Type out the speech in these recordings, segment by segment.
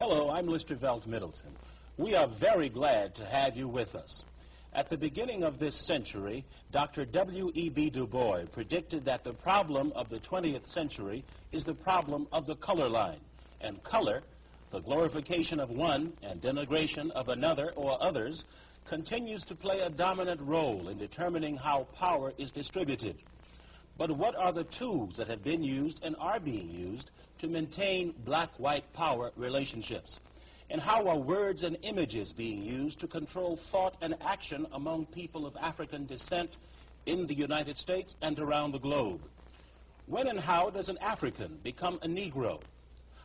Hello, I'm Lister Velt Middleton. We are very glad to have you with us. At the beginning of this century, Dr. W.E.B. Du Bois predicted that the problem of the 20th century is the problem of the color line. And color, the glorification of one and denigration of another or others, continues to play a dominant role in determining how power is distributed. But what are the tools that have been used and are being used to maintain black-white power relationships? And how are words and images being used to control thought and action among people of African descent in the United States and around the globe? When and how does an African become a Negro?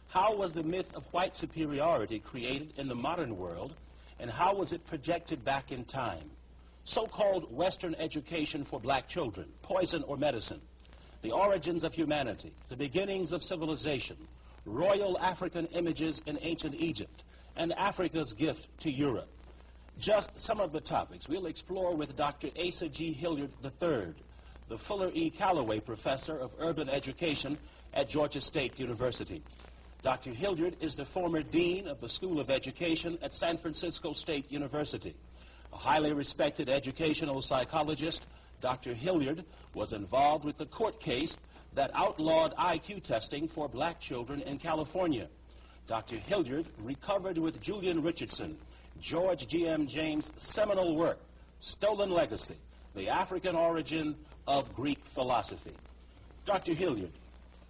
How was the myth of white superiority created in the modern world, and how was it projected back in time? So-called Western education for black children, poison or medicine, the origins of humanity, the beginnings of civilization, royal African images in ancient Egypt, and Africa's gift to Europe. Just some of the topics we'll explore with Dr. Asa G. Hilliard III, the Fuller E. Calloway Professor of Urban Education at Georgia State University. Dr. Hilliard is the former Dean of the School of Education at San Francisco State University. A highly respected educational psychologist, Dr. Hilliard was involved with the court case that outlawed IQ testing for black children in California. Dr. Hilliard recovered with Julian Richardson, George G.M. James' seminal work, Stolen Legacy, the African Origin of Greek Philosophy. Dr. Hilliard,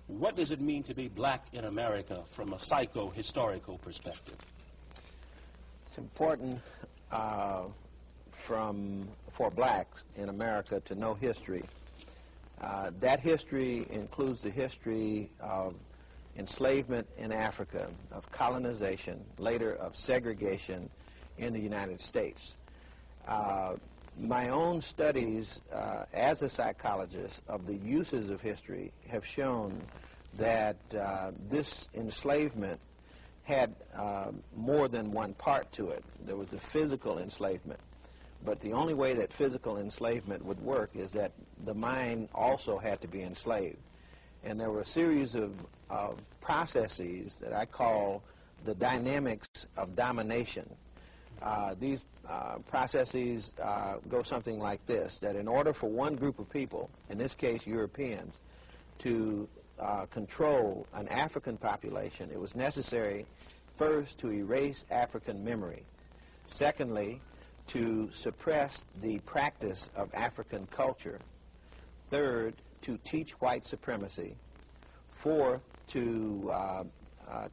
what does it mean to be black in America from a psycho-historical perspective? It's important for blacks in America to know history. That history includes the history of enslavement in Africa, of colonization, later of segregation in the United States. My own studies as a psychologist of the uses of history have shown that this enslavement had more than one part to it. There was the physical enslavement. But the only way that physical enslavement would work is that the mind also had to be enslaved. And there were a series of processes that I call the dynamics of domination. These processes go something like this, that in order for one group of people, in this case Europeans, to control an African population, it was necessary first to erase African memory. Secondly, to suppress the practice of African culture. Third, to teach white supremacy. Fourth, to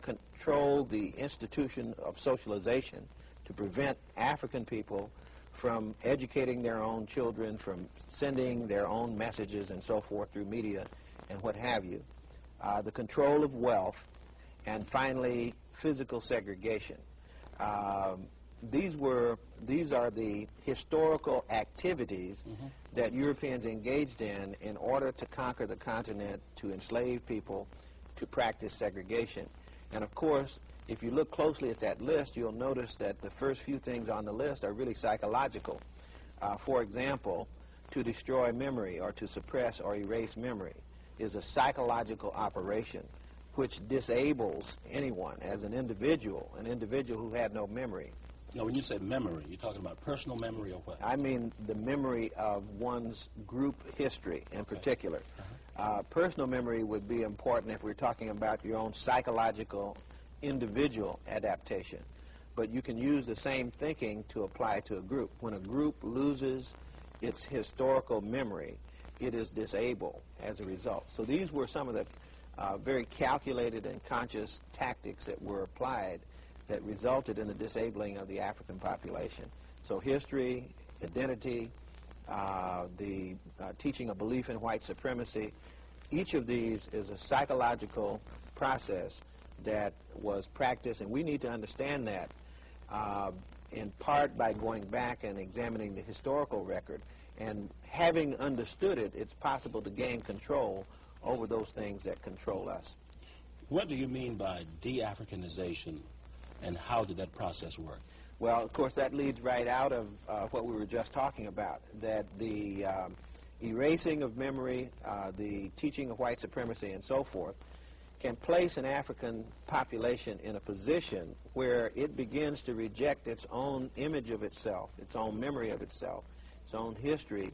control the institution of socialization, to prevent African people from educating their own children, from sending their own messages and so forth through media and what have you. The control of wealth, and finally, physical segregation. These are the historical activities that Europeans engaged in order to conquer the continent, to enslave people, to practice segregation. And of course, if you look closely at that list, you'll notice that the first few things on the list are really psychological. For example, to destroy memory or to suppress or erase memory is a psychological operation which disables anyone as an individual who had no memory. Now, when you say memory, you're talking about personal memory or what? I mean the memory of one's group history in particular. Personal memory would be important if we're talking about your own psychological individual adaptation. But you can use the same thinking to apply to a group. When a group loses its historical memory, it is disabled as a result. So these were some of the very calculated and conscious tactics that were applied that resulted in the disabling of the African population. So history, identity, the teaching a belief in white supremacy, each of these is a psychological process that was practiced, and we need to understand that in part by going back and examining the historical record. And having understood it, it's possible to gain control over those things that control us. What do you mean by de-Africanization, and how did that process work? Well, of course, that leads right out of what we were just talking about, that the erasing of memory, the teaching of white supremacy and so forth, can place an African population in a position where it begins to reject its own image of itself, its own memory of itself, its own history,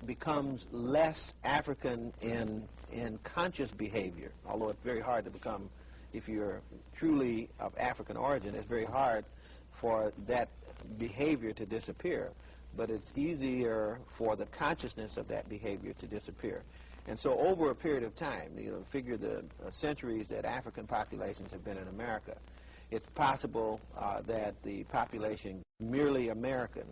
becomes less African in conscious behavior, although it's very hard to become, if you're truly of African origin, it's very hard for that behavior to disappear, but it's easier for the consciousness of that behavior to disappear. And so over a period of time, figure the centuries that African populations have been in America, it's possible that the population merely American,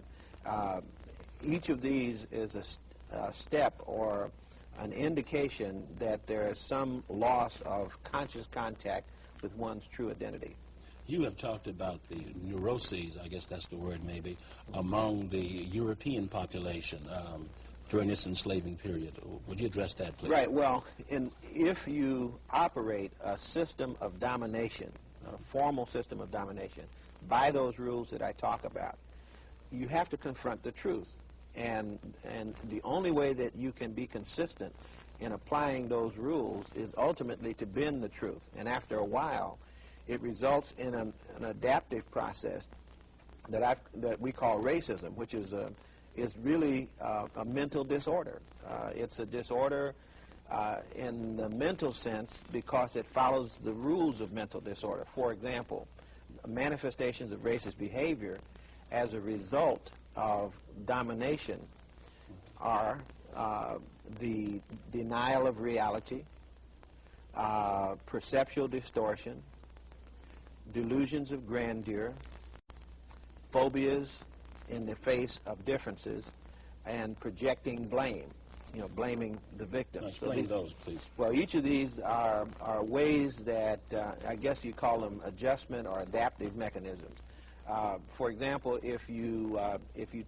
each of these is a step or an indication that there is some loss of conscious contact with one's true identity. You have talked about the neuroses, I guess that's the word maybe, among the European population during this enslaving period. Would you address that, please? Right. Well, if you operate a system of domination, a formal system of domination, by those rules that I talk about, you have to confront the truth. And the only way that you can be consistent in applying those rules is ultimately to bend the truth. And after a while, it results in an adaptive process that we call racism, which is really a mental disorder. It's a disorder in the mental sense because it follows the rules of mental disorder. For example, manifestations of racist behavior as a result of domination are the denial of reality, perceptual distortion, delusions of grandeur, phobias in the face of differences, and projecting blame, blaming the victim. Explain those, please. Well, each of these are ways that, I guess you call them adjustment or adaptive mechanisms. For example, if you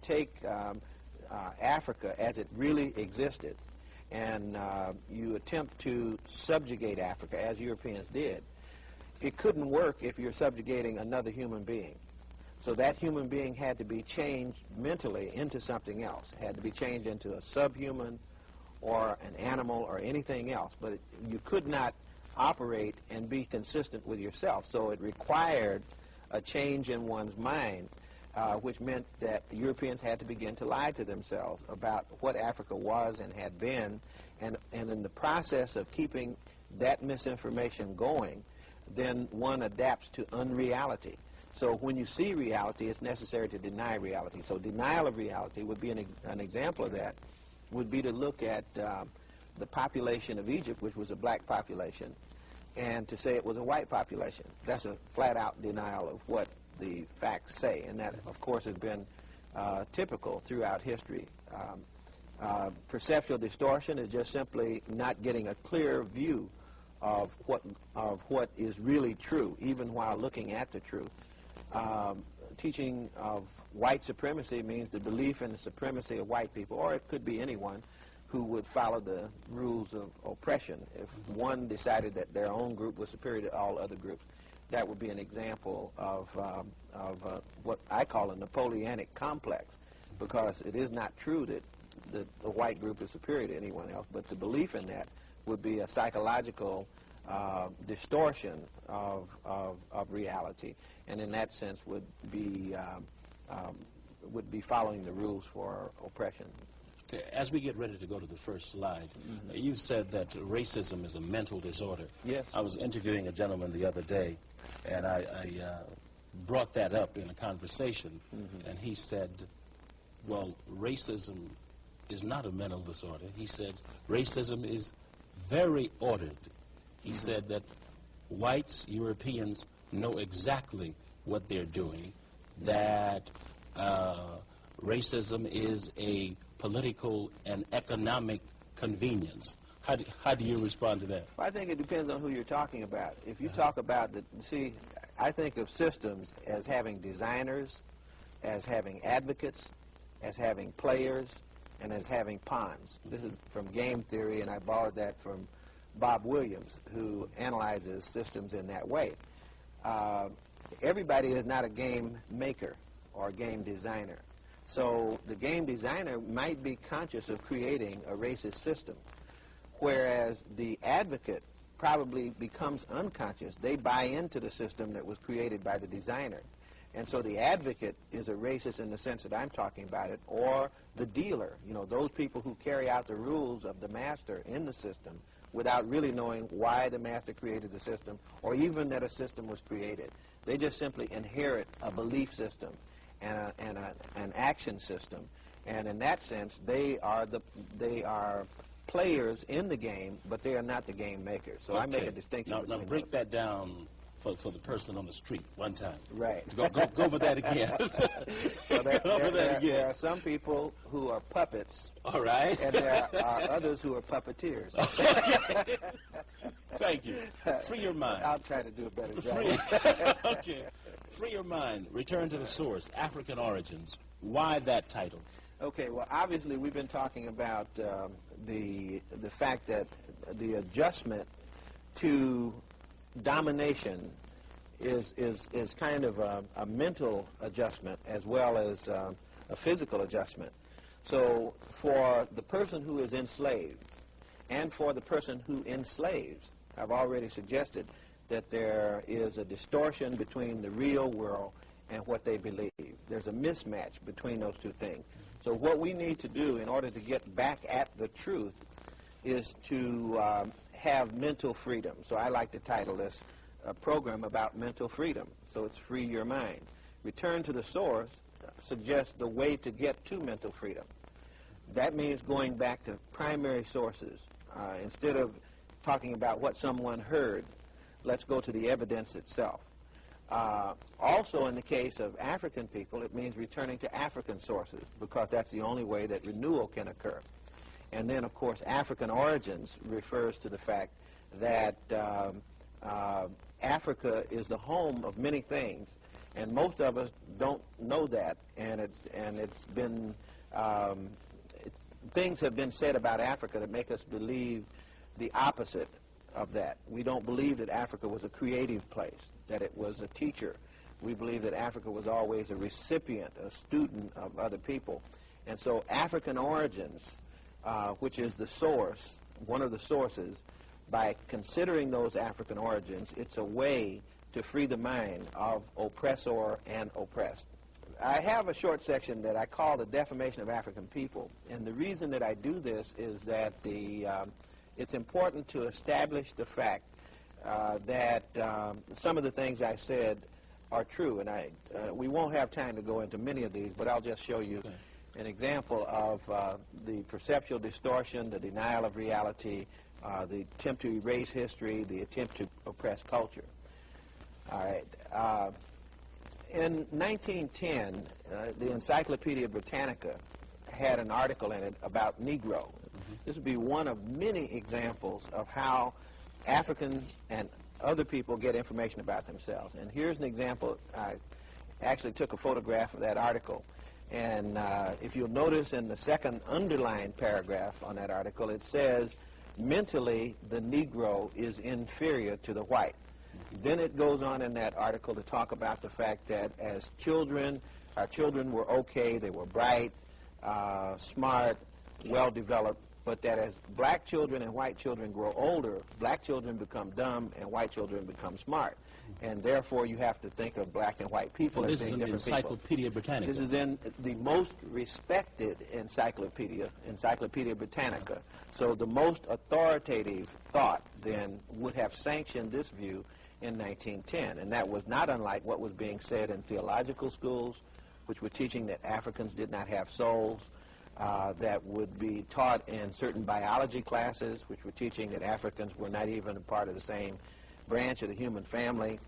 take Africa as it really existed, and you attempt to subjugate Africa, as Europeans did, it couldn't work if you're subjugating another human being. So that human being had to be changed mentally into something else. It had to be changed into a subhuman or an animal or anything else. But you could not operate and be consistent with yourself. So it required a change in one's mind, which meant that Europeans had to begin to lie to themselves about what Africa was and had been. And in the process of keeping that misinformation going, then one adapts to unreality. So when you see reality, it's necessary to deny reality. So denial of reality would be an example of that, would be to look at the population of Egypt, which was a black population, and to say it was a white population. That's a flat-out denial of what the facts say, and that, of course, has been typical throughout history. Perceptual distortion is just simply not getting a clear view of what is really true, even while looking at the truth. Teaching of white supremacy means the belief in the supremacy of white people, or it could be anyone who would follow the rules of oppression. If one decided that their own group was superior to all other groups, that would be an example of what I call a Napoleonic complex, because it is not true that the white group is superior to anyone else, but the belief in that would be a psychological distortion of reality, and in that sense would be following the rules for oppression. Okay, as we get ready to go to the first slide, you said that racism is a mental disorder. Yes. I was interviewing a gentleman the other day, and I brought that up in a conversation, and he said, well, racism is not a mental disorder. He said racism is very ordered. He said that whites, Europeans, know exactly what they're doing, that racism is a political and economic convenience. How do you respond to that? Well, I think it depends on who you're talking about. If you talk about I think of systems as having designers, as having advocates, as having players, and as having pawns. This is from game theory, and I borrowed that from Bob Williams, who analyzes systems in that way. Everybody is not a game maker or a game designer. So the game designer might be conscious of creating a racist system, whereas the advocate probably becomes unconscious. They buy into the system that was created by the designer. And so the advocate is a racist in the sense that I'm talking about it, or the dealer, you know, those people who carry out the rules of the master in the system without really knowing why the master created the system or even that a system was created. They just simply inherit a belief system and an action system. And in that sense, they are players in the game, but they are not the game makers. So I make a distinction. Now break that down for the person on the street one time. Right. Go over that again. So there are some people who are puppets. All right. And there are others who are puppeteers. Thank you. Free your mind. I'll try to do a better job. Okay. Free your mind. Return to the source. African origins. Why that title? Okay. Well, obviously we've been talking about the fact that the adjustment to domination is kind of a mental adjustment as well as a physical adjustment. So for the person who is enslaved and for the person who enslaves, I've already suggested that there is a distortion between the real world and what they believe. There's a mismatch between those two things. So what we need to do in order to get back at the truth is to have mental freedom. So I like to title this a program about mental freedom. So it's free your mind. Return to the source suggests the way to get to mental freedom. That means going back to primary sources. Instead of talking about what someone heard, let's go to the evidence itself. Also, in the case of African people, it means returning to African sources because that's the only way that renewal can occur. And then, of course, African origins refers to the fact that Africa is the home of many things, and most of us don't know that. And it's been things have been said about Africa that make us believe the opposite of that. We don't believe that Africa was a creative place, that it was a teacher. We believe that Africa was always a recipient, a student of other people. And so African origins, which is the source, one of the sources, by considering those African origins, it's a way to free the mind of oppressor and oppressed. I have a short section that I call the defamation of African people, and the reason that I do this is that it's important to establish the fact that some of the things I said are true, and we won't have time to go into many of these, but I'll just show you an example of the perceptual distortion, the denial of reality, the attempt to erase history, the attempt to oppress culture. All right. In 1910, the Encyclopedia Britannica had an article in it about Negro. This would be one of many examples of how African and other people get information about themselves. And here's an example. I actually took a photograph of that article. And if you'll notice in the second underlined paragraph on that article, it says, mentally, the Negro is inferior to the white. Then it goes on in that article to talk about the fact that as children, our children were okay, they were bright, smart, well-developed, but that as black children and white children grow older, black children become dumb and white children become smart. And therefore, you have to think of black and white people as being different people. This is in the Encyclopedia Britannica. This is in the most respected encyclopedia, Encyclopedia Britannica. So the most authoritative thought then would have sanctioned this view in 1910. And that was not unlike what was being said in theological schools, which were teaching that Africans did not have souls, that would be taught in certain biology classes, which were teaching that Africans were not even a part of the same branch of the human family,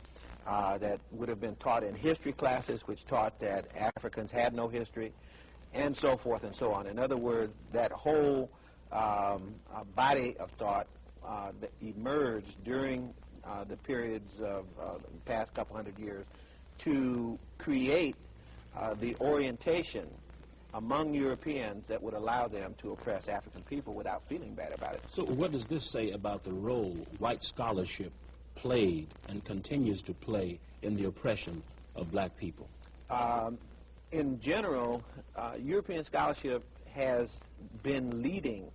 that would have been taught in history classes, which taught that Africans had no history, and so forth and so on. In other words, that whole body of thought that emerged during the periods of the past couple hundred years to create the orientation among Europeans that would allow them to oppress African people without feeling bad about it. So what does this say about the role white scholarship played and continues to play in the oppression of black people? In general, European scholarship has been leading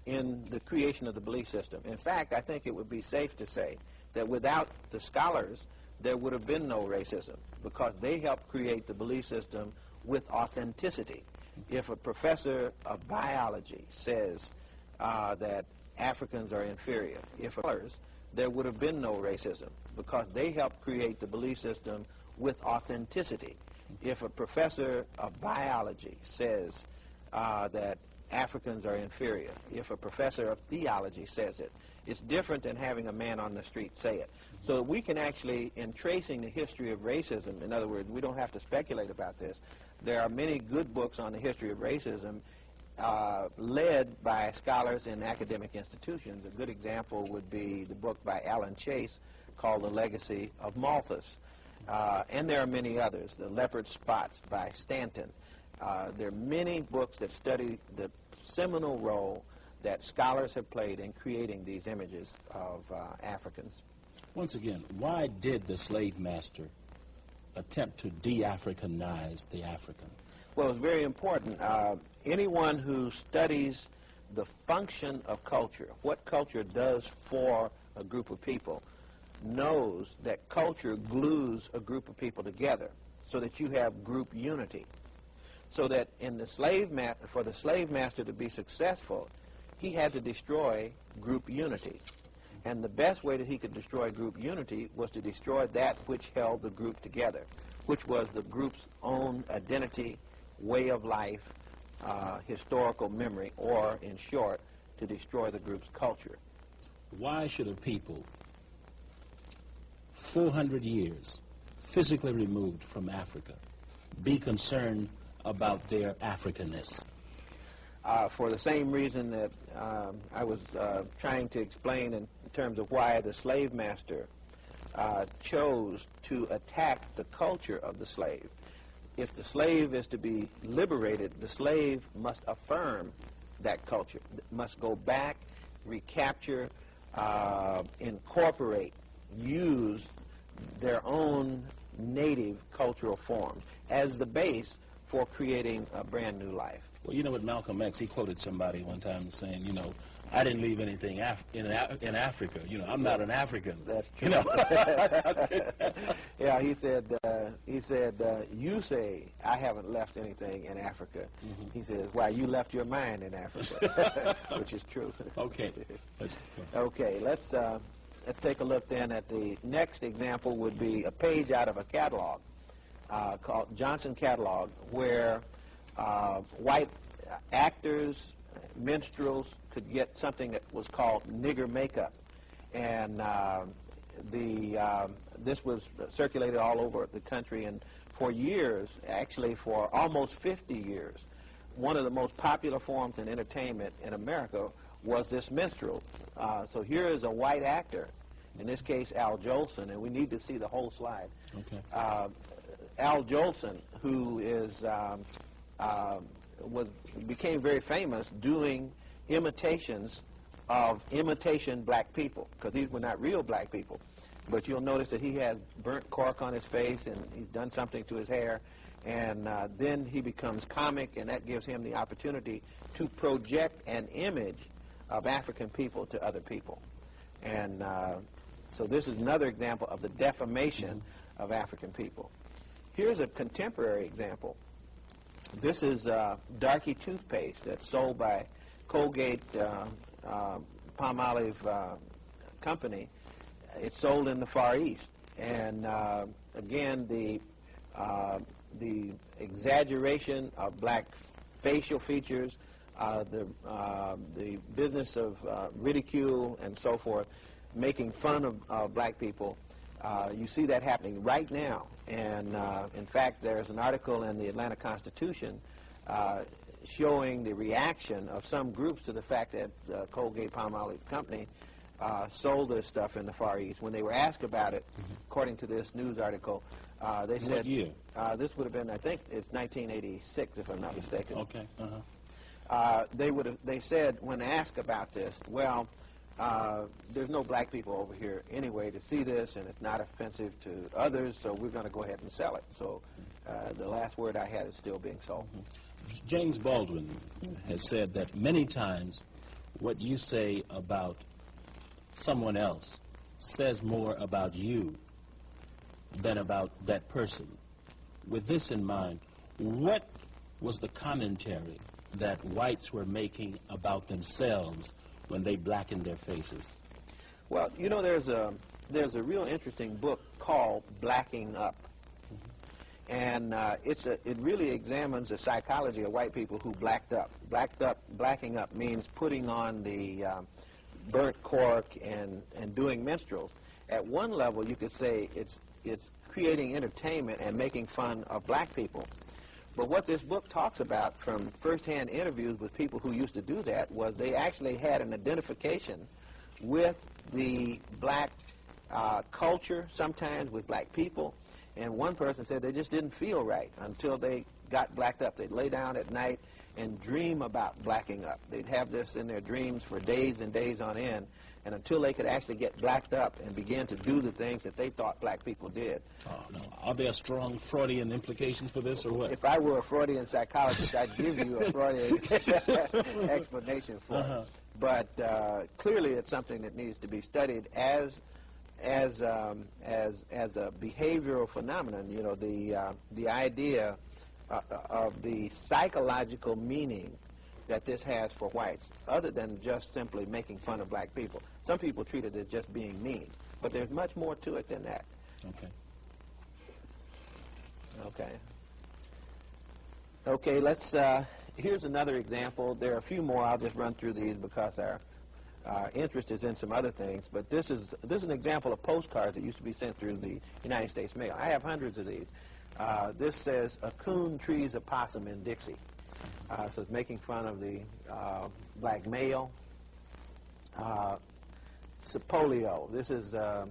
in the creation of the belief system. In fact, I think it would be safe to say that without the scholars, there would have been no racism, because they helped create the belief system with authenticity. If a professor of biology says that Africans are inferior, there would have been no racism, because they helped create the belief system with authenticity. If a professor of biology says that Africans are inferior, if a professor of theology says it, it's different than having a man on the street say it. So we can actually, in tracing the history of racism, in other words, we don't have to speculate about this. There are many good books on the history of racism led by scholars in academic institutions. A good example would be the book by Alan Chase called The Legacy of Malthus. And there are many others. The Leopard Spots by Stanton. There are many books that study the seminal role that scholars have played in creating these images of Africans. Once again, why did the slave master attempt to de-Africanize the African? Well, it's very important. Anyone who studies the function of culture, what culture does for a group of people, knows that culture glues a group of people together so that you have group unity. So that in the for the slave master to be successful, he had to destroy group unity. And the best way that he could destroy group unity was to destroy that which held the group together, which was the group's own identity, way of life, historical memory, or, in short, to destroy the group's culture. Why should a people 400 years physically removed from Africa be concerned about their Africanness? For the same reason that I was trying to explain in terms of why the slave master chose to attack the culture of the slave. If the slave is to be liberated, the slave must affirm that culture, must go back, recapture, incorporate, use their own native cultural forms as the base for creating a brand new life. Well, you know, with Malcolm X, he quoted somebody one time saying, you know, I didn't leave anything in Africa. You know, I'm not an African. That's true. You know? Yeah, he said, you say I haven't left anything in Africa. Mm-hmm. He says, why, you left your mind in Africa, which is true. Okay. Okay, let's take a look then at the next example. Would be a page out of a catalog called Johnson Catalog, where white actors, minstrels could get something that was called nigger makeup. And this was circulated all over the country, and for years, actually for almost 50 years, one of the most popular forms in entertainment in America was this minstrel. So here is a white actor, in this case Al Jolson, and we need to see the whole slide. Okay. Al Jolson, who is became very famous doing imitations of imitation black people, because these were not real black people. But you'll notice that he has burnt cork on his face, and he's done something to his hair, and then he becomes comic, and that gives him the opportunity to project an image of African people to other people. And so this is another example of the defamation of African people. Here's a contemporary example. This is Darky toothpaste that's sold by Colgate Palmolive Company. It's sold in the Far East, and again, the exaggeration of black facial features, the business of ridicule and so forth, making fun of black people. You see that happening right now, and in fact, there's an article in the Atlanta Constitution showing the reaction of some groups to the fact that Colgate Palmolive Company sold this stuff in the Far East. When they were asked about it, according to this news article, they said... What year? This would have been, I think it's 1986, if I'm not mistaken. Okay. They said, when asked about this, well, there's no black people over here anyway to see this, and it's not offensive to others, so we're going to go ahead and sell it. So the last word I had is still being sold. James Baldwin has said that many times what you say about someone else says more about you than about that person. With this in mind, what was the commentary that whites were making about themselves when they blackened their faces? Well, you know, there's a real interesting book called Blacking Up. And it really examines the psychology of white people who blacked up. Blacking up means putting on the burnt cork and doing minstrels. At one level, you could say it's creating entertainment and making fun of black people. But what this book talks about from first-hand interviews with people who used to do that was they actually had an identification with the black culture, sometimes with black people. And one person said they just didn't feel right until they got blacked up. They'd lay down at night and dream about blacking up. They'd have this in their dreams for days and days on end, and until they could actually get blacked up and begin to do the things that they thought black people did. Oh, no. Are there strong Freudian implications for this, or what? If I were a Freudian psychologist, I'd give you a Freudian explanation for it. But clearly it's something that needs to be studied as a behavioral phenomenon. You know, the idea of the psychological meaning that this has for whites, other than just simply making fun of black people. Some people treat it as just being mean, but there's much more to it than that. Okay, let's, here's another example. There are a few more. I'll just run through these because our interest is in some other things, but this is an example of postcards that used to be sent through the United States Mail. I have hundreds of these. This says, "A coon trees a possum in Dixie." So it's making fun of the black male. Sapolio. This is the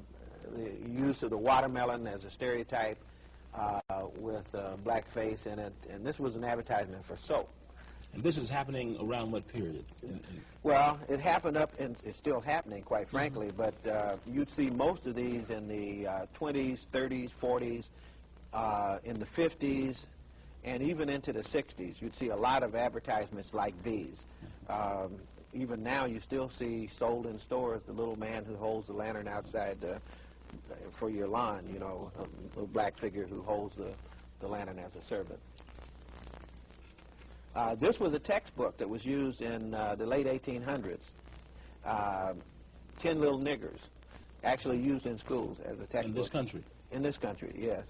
use of the watermelon as a stereotype with black face in it. And this was an advertisement for soap. And this is happening around what period? Well, it happened up, and it's still happening, quite frankly, but you'd see most of these in the 20s, 30s, 40s, in the 50s, and even into the 60s. You'd see a lot of advertisements like these. Even now, you still see sold in stores the little man who holds the lantern outside for your lawn, you know, a little black figure who holds the lantern as a servant. This was a textbook that was used in the late 1800s. 10 Little Niggers, actually used in schools as a textbook. In this country? In this country, yes.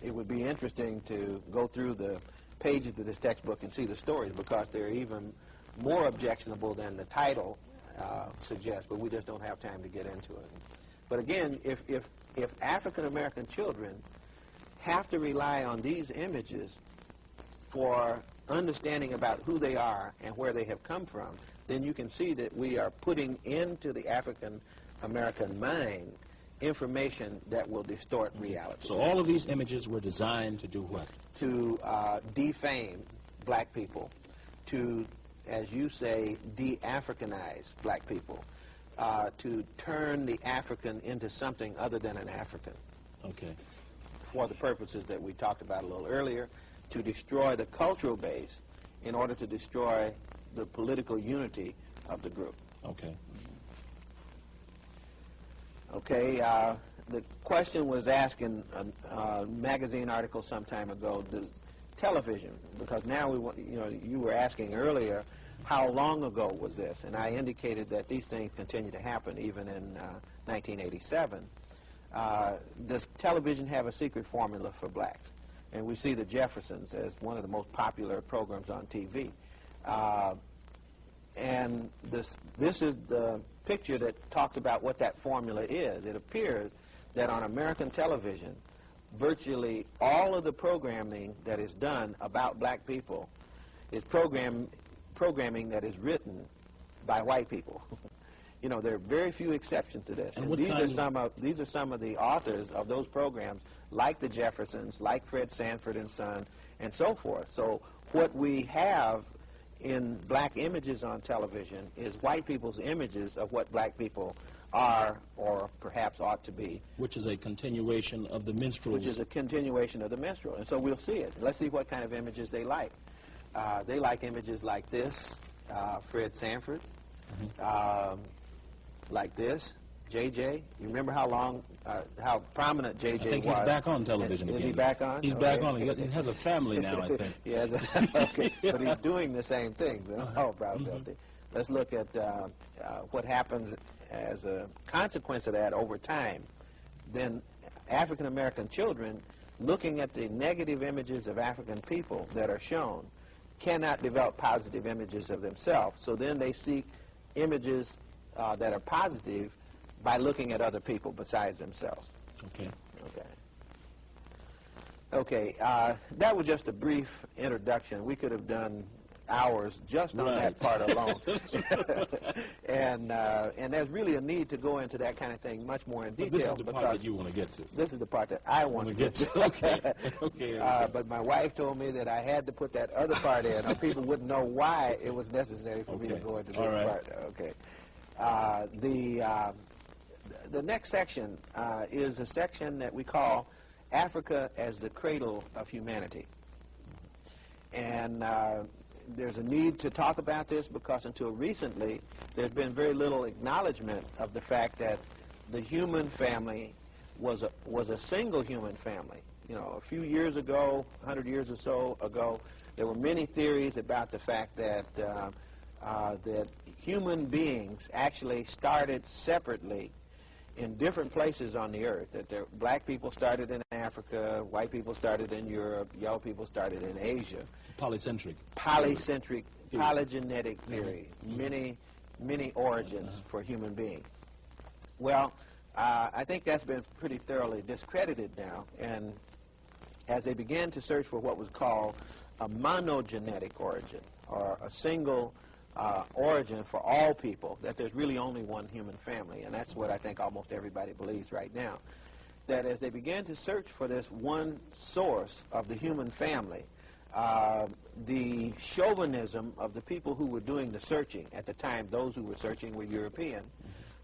It would be interesting to go through the pages of this textbook and see the stories, because they're even more objectionable than the title suggests, but we just don't have time to get into it. But again, if African American children have to rely on these images for understanding about who they are and where they have come from, then you can see that we are putting into the African American mind information that will distort reality. So all of these images were designed to do what? To defame black people, to, as you say, de-Africanize black people, to turn the African into something other than an African. Okay. For the purposes that we talked about a little earlier, to destroy the cultural base in order to destroy the political unity of the group. Okay. Okay, the question was asked in a magazine article some time ago, the television, because now we want, you know, you were asking earlier, how long ago was this? And I indicated that these things continue to happen even in 1987. Does television have a secret formula for blacks? And we see the Jeffersons as one of the most popular programs on TV. And this is the picture that talks about what that formula is. It appears that on American television, virtually all of the programming that is done about black people is programming that is written by white people. You know, there are very few exceptions to this. And these are some of the authors of those programs, like the Jeffersons, like Fred Sanford and Son, and so forth. So what we have in black images on television is white people's images of what black people are or perhaps ought to be. Which is a continuation of the minstrels. Which is a continuation of the minstrel. And so we'll see it. Let's see what kind of images they like. They like images like this, Fred Sanford, like this, J.J. You remember how prominent J.J. was? I think he's back on television again. Is he back on? He's back on. He has a family now, I think. He has okay. But he's doing the same things in all probability. Let's look at what happens as a consequence of that over time. Then African American children, looking at the negative images of African people that are shown, cannot develop positive images of themselves. So then they seek images that are positive by looking at other people besides themselves. Okay. Okay, that was just a brief introduction. We could have done hours just on that part alone. and there's really a need to go into that kind of thing much more in detail. But this is the part that you want to get to. This is the part that I want to get to. Okay. Okay. But my wife told me that I had to put that other part in, or people wouldn't know why it was necessary for me to go into this part. Okay. The next section is a section that we call Africa as the Cradle of Humanity. And there's a need to talk about this because until recently there's been very little acknowledgement of the fact that the human family was a single human family. You know, a few years ago, 100 years or so ago, there were many theories about the fact that that human beings actually started separately in different places on the earth. That black people started in Africa, white people started in Europe, yellow people started in Asia. Polycentric, polygenetic theory. Many origins for human beings. Well, I think that's been pretty thoroughly discredited now, and as they began to search for what was called a monogenetic origin, or a single origin for all people, that there's really only one human family, and that's what I think almost everybody believes right now, that as they began to search for this one source of the human family, the chauvinism of the people who were doing the searching at the time, those who were searching were European.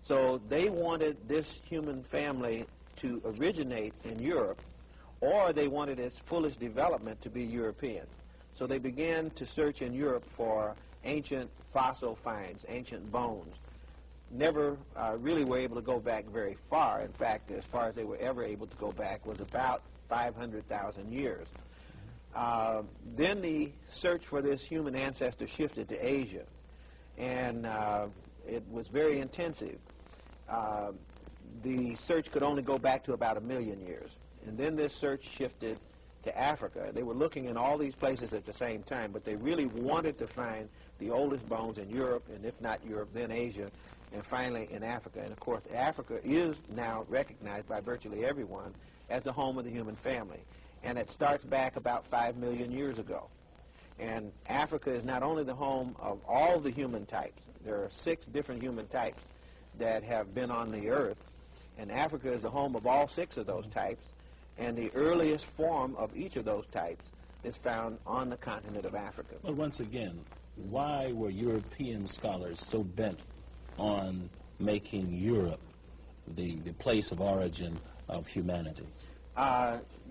So they wanted this human family to originate in Europe, or they wanted its fullest development to be European. So they began to search in Europe for ancient fossil finds, ancient bones. Never really were able to go back very far. In fact, as far as they were ever able to go back was about 500,000 years. Then the search for this human ancestor shifted to Asia, and it was very intensive. The search could only go back to about 1 million years. And then this search shifted to Africa. They were looking in all these places at the same time, but they really wanted to find the oldest bones in Europe, and if not Europe, then Asia, and finally in Africa. And of course, Africa is now recognized by virtually everyone as the home of the human family. And it starts back about 5 million years ago. And Africa is not only the home of all the human types. There are 6 different human types that have been on the earth, and Africa is the home of all 6 of those types, and the earliest form of each of those types is found on the continent of Africa. Well, once again, why were European scholars so bent on making Europe the place of origin of humanity?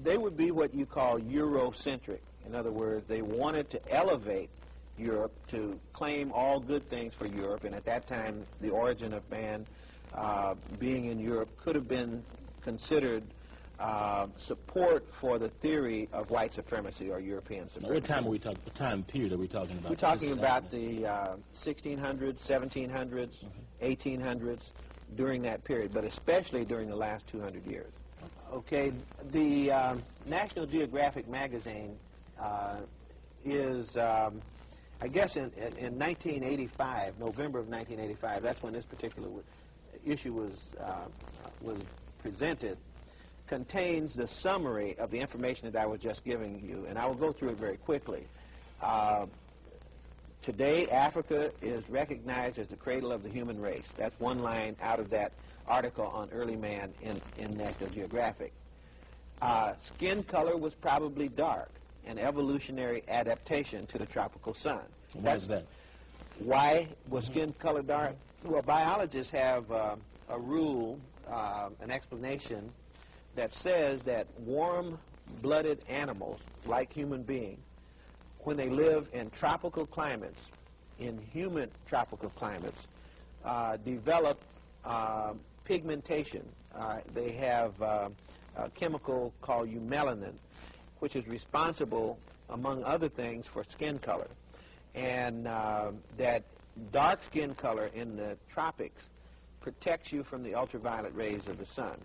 They would be what you call Eurocentric. In other words, they wanted to elevate Europe, to claim all good things for Europe, and at that time the origin of man being in Europe could have been considered support for the theory of white supremacy or European supremacy. Now, what time are we talking? What time period are we talking about? We're talking about the 1600s, 1700s, 1800s, during that period, but especially during the last 200 years. Okay, the National Geographic magazine is, I guess in 1985, November of 1985, that's when this particular issue was presented, contains the summary of the information that I was just giving you, and I will go through it very quickly. Today, Africa is recognized as the cradle of the human race. That's one line out of that article on early man in National Geographic. Skin color was probably dark, an evolutionary adaptation to the tropical sun. Why is that? Why was skin color dark? Well, biologists have a rule, an explanation that says that warm-blooded animals, like human beings, when they live in tropical climates, in humid tropical climates, develop pigmentation. They have a chemical called eumelanin, which is responsible, among other things, for skin color. And that dark skin color in the tropics protects you from the ultraviolet rays of the sun.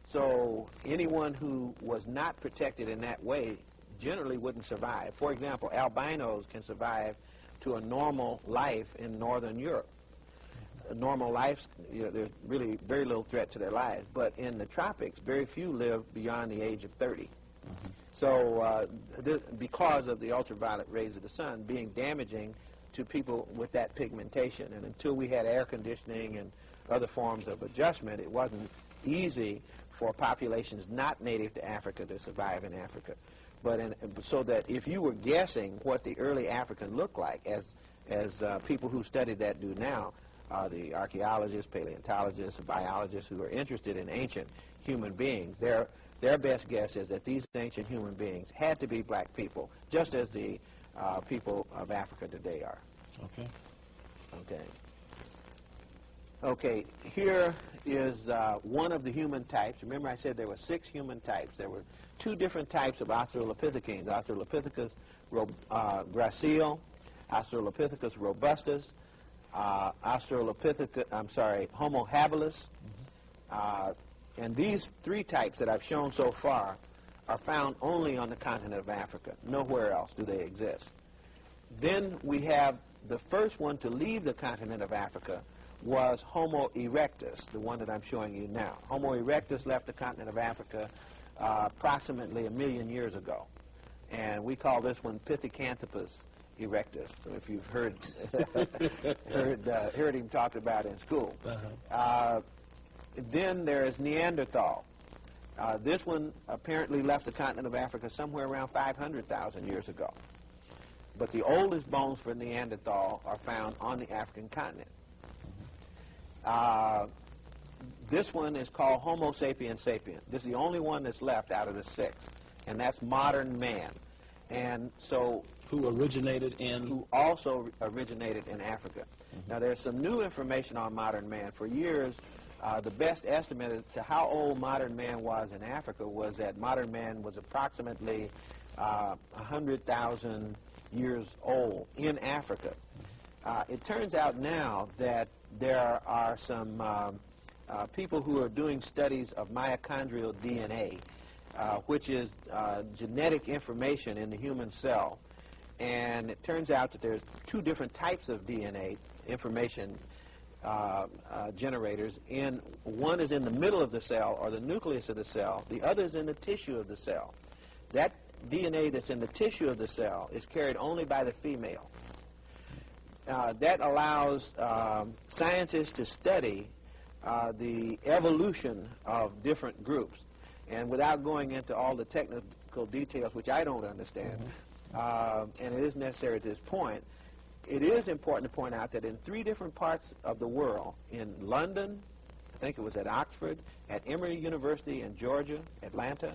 So anyone who was not protected in that way generally wouldn't survive. For example, albinos can survive to a normal life in northern Europe. A normal life, there's really very little threat to their lives. But in the tropics, very few live beyond the age of 30. So because of the ultraviolet rays of the sun being damaging to people with that pigmentation. And until we had air conditioning and other forms of adjustment, it wasn't easy for populations not native to Africa to survive in Africa. But so that if you were guessing what the early African looked like, as people who study that do now, the archaeologists, paleontologists, biologists who are interested in ancient human beings, their best guess is that these ancient human beings had to be black people, just as the people of Africa today are. Okay. Okay. Okay, here is one of the human types. Remember I said there were 6 human types. There were 2 different types of Australopithecines, Australopithecus gracile, Australopithecus robustus, Homo habilis. And these 3 types that I've shown so far are found only on the continent of Africa. Nowhere else do they exist. Then we have the first one to leave the continent of Africa was Homo erectus, the one that I'm showing you now. Homo erectus left the continent of Africa approximately 1 million years ago. And we call this one Pithecanthropus erectus, if you've heard heard him talked about in school. Then there is Neanderthal. This one apparently left the continent of Africa somewhere around 500,000 years ago. But the oldest bones for Neanderthal are found on the African continent. This one is called Homo sapiens sapiens. This is the only one that's left out of the 6, and that's modern man. And so, who also originated in Africa. Now, there's some new information on modern man. For years, the best estimate as to how old modern man was in Africa was that modern man was approximately 100,000 years old in Africa. It turns out now that there are some people who are doing studies of mitochondrial DNA, which is genetic information in the human cell. And it turns out that there's 2 different types of DNA information generators. One is in the middle of the cell, or the nucleus of the cell. The other is in the tissue of the cell. That DNA that's in the tissue of the cell is carried only by the female. That allows scientists to study the evolution of different groups. And without going into all the technical details, which I don't understand, and it is necessary at this point, it is important to point out that in 3 different parts of the world, in London, I think it was at Oxford, at Emory University in Georgia, Atlanta,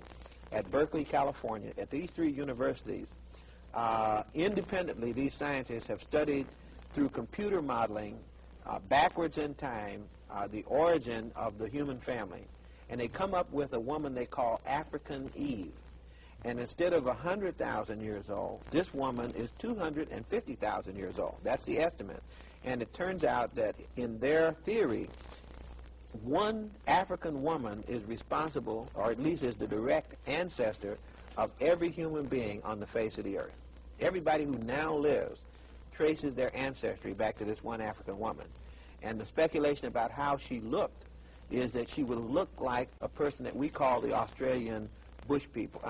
at Berkeley, California, at these 3 universities, independently, these scientists have studied through computer modeling, backwards in time, the origin of the human family. And they come up with a woman they call African Eve. And instead of 100,000 years old, this woman is 250,000 years old. That's the estimate. And it turns out that in their theory, one African woman is responsible, or at least is the direct ancestor of every human being on the face of the earth. Everybody who now lives traces their ancestry back to this one African woman. And the speculation about how she looked is that she would look like a person that we call the Australian bush people.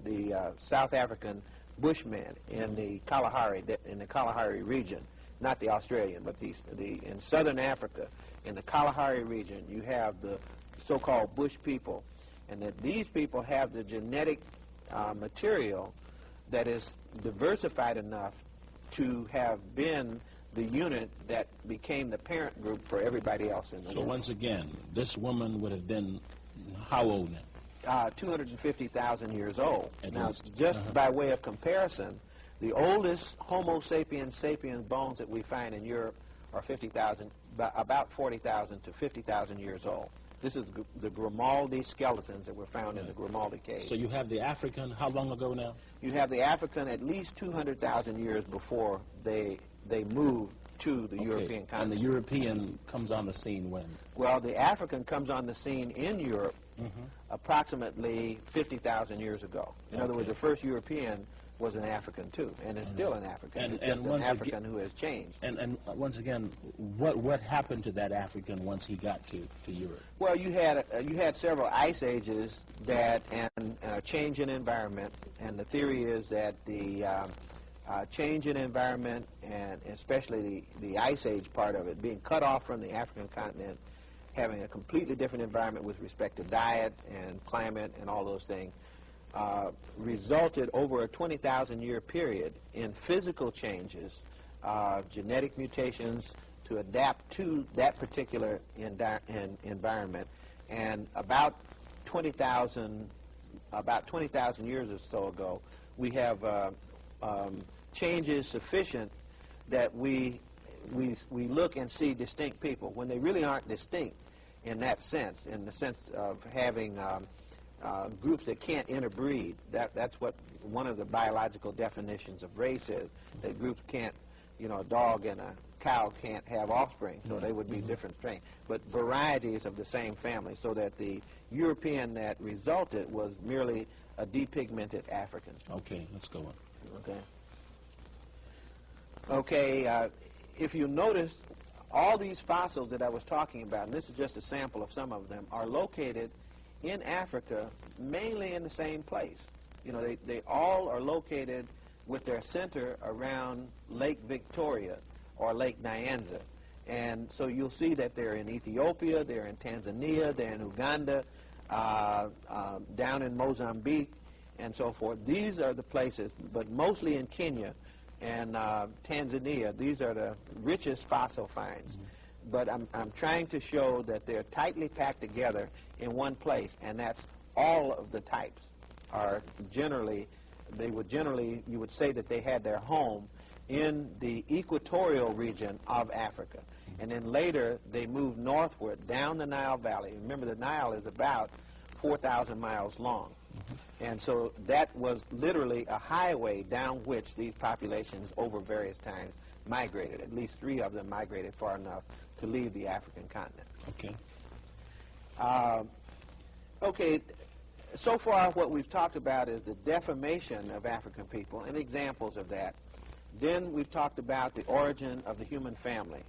The South African Bushmen in the Kalahari region, not the Australian, but in southern Africa, in the Kalahari region, you have the so-called bush people, and that these people have the genetic material that is diversified enough to have been the unit that became the parent group for everybody else in the world. So once again, this woman would have been how old now? 250,000 years old. At Now, least. just by way of comparison, the oldest Homo sapiens sapiens bones that we find in Europe are 50,000, about 40,000 to 50,000 years old. This is the Grimaldi skeletons that were found in the Grimaldi cave. So you have the African, how long ago now? You have the African at least 200,000 years before they moved to the European continent. And the European comes on the scene when? Well, the African comes on the scene in Europe approximately 50,000 years ago. In other words, the first European was an African too, and is still an African. It's just an African who has changed. And once again, what happened to that African once he got to Europe? Well, you had several ice ages and a change in environment, and the theory is that the change in environment, and especially the ice age part of it, being cut off from the African continent, having a completely different environment with respect to diet and climate and all those things, resulted over a 20,000-year period in physical changes, genetic mutations to adapt to that particular environment. And about 20,000 years or so ago, we have changes sufficient that we look and see distinct people when they really aren't distinct in that sense, in the sense of having groups that can't interbreed. That's what one of the biological definitions of race is, that groups can't, a dog and a cow can't have offspring, so they would be different strains, but varieties of the same family, so that the European that resulted was merely a depigmented African. Okay, let's go on. Okay, if you notice, all these fossils that I was talking about, and this is just a sample of some of them, are located in Africa, mainly in the same place. They all are located with their center around Lake Victoria or Lake Nyanza. And so you'll see that they're in Ethiopia, they're in Tanzania, they're in Uganda, down in Mozambique, and so forth. These are the places, but mostly in Kenya and Tanzania. These are the richest fossil finds. But I'm trying to show that they're tightly packed together in one place, and that's all of the types are generally, you would say that they had their home in the equatorial region of Africa. And then later, they moved northward down the Nile Valley. Remember, the Nile is about 4,000 miles long. And so that was literally a highway down which these populations over various times migrated. At least 3 of them migrated far enough to leave the African continent. Okay. Okay, so far what we've talked about is the defamation of African people and examples of that. Then we've talked about the origin of the human family,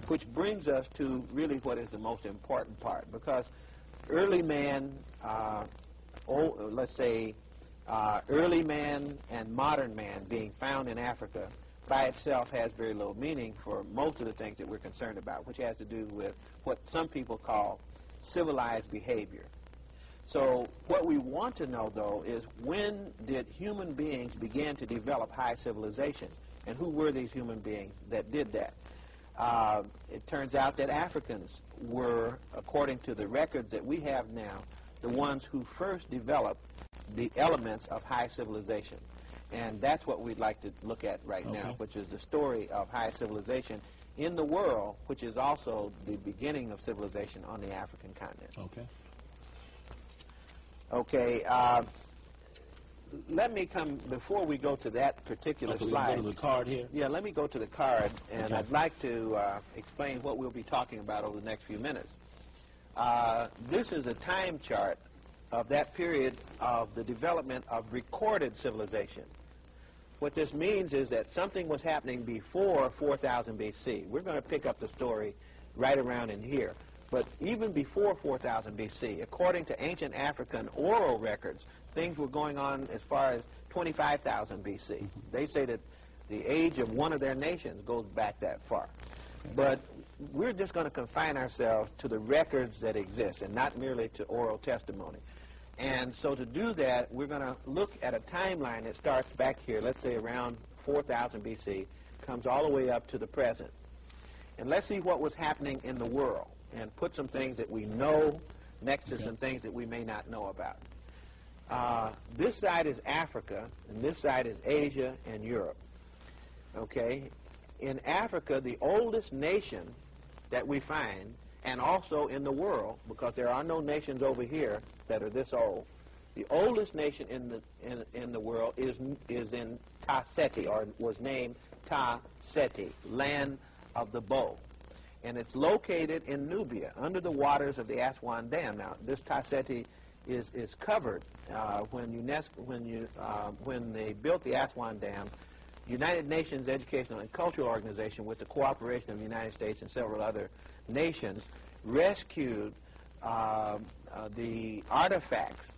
which brings us to really what is the most important part, because early man, early man and modern man being found in Africa by itself has very little meaning for most of the things that we're concerned about, which has to do with what some people call civilized behavior. So what we want to know, though, is when did human beings begin to develop high civilization, and who were these human beings that did that? It turns out that Africans were, according to the records that we have now, the ones who first developed the elements of high civilization. And that's what we'd like to look at right now, which is the story of high civilization in the world, which is also the beginning of civilization on the African continent. Okay, let me come, before we go to that particular slide. Go to the card here? Yeah, let me go to the card, and I'd like to explain what we'll be talking about over the next few minutes. This is a time chart of that period of the development of recorded civilization. What this means is that something was happening before 4000 BC. We're going to pick up the story right around in here. But even before 4000 BC, according to ancient African oral records, things were going on as far as 25,000 BC. They say that the age of one of their nations goes back that far. But we're just going to confine ourselves to the records that exist and not merely to oral testimony. And so to do that, we're going to look at a timeline that starts back here, let's say around 4000 BC, comes all the way up to the present. And let's see what was happening in the world and put some things that we know next to some things that we may not know about. This side is Africa, and this side is Asia and Europe. Okay? In Africa, the oldest nation that we find, and also in the world, because there are no nations over here that are this old, the oldest nation in the world is in Ta Seti, or was named Ta Seti, land of the bow. And it's located in Nubia, under the waters of the Aswan Dam. Now, this Ta Seti is covered when they built the Aswan Dam. United Nations Educational and Cultural Organization, with the cooperation of the United States and several other nations, rescued the artifacts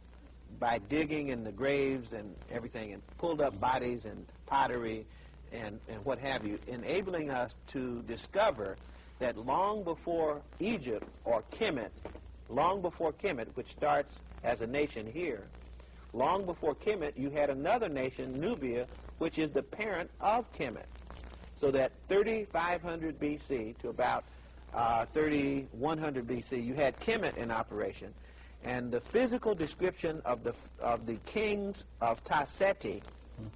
by digging in the graves and everything, and pulled up bodies and pottery and what have you, enabling us to discover that long before Egypt, or Kemet, which starts as a nation here, long before Kemet, you had another nation, Nubia, which is the parent of Kemet. So that 3500 BC to about 3100 BC, you had Kemet in operation. And the physical description of the kings of Ta Seti,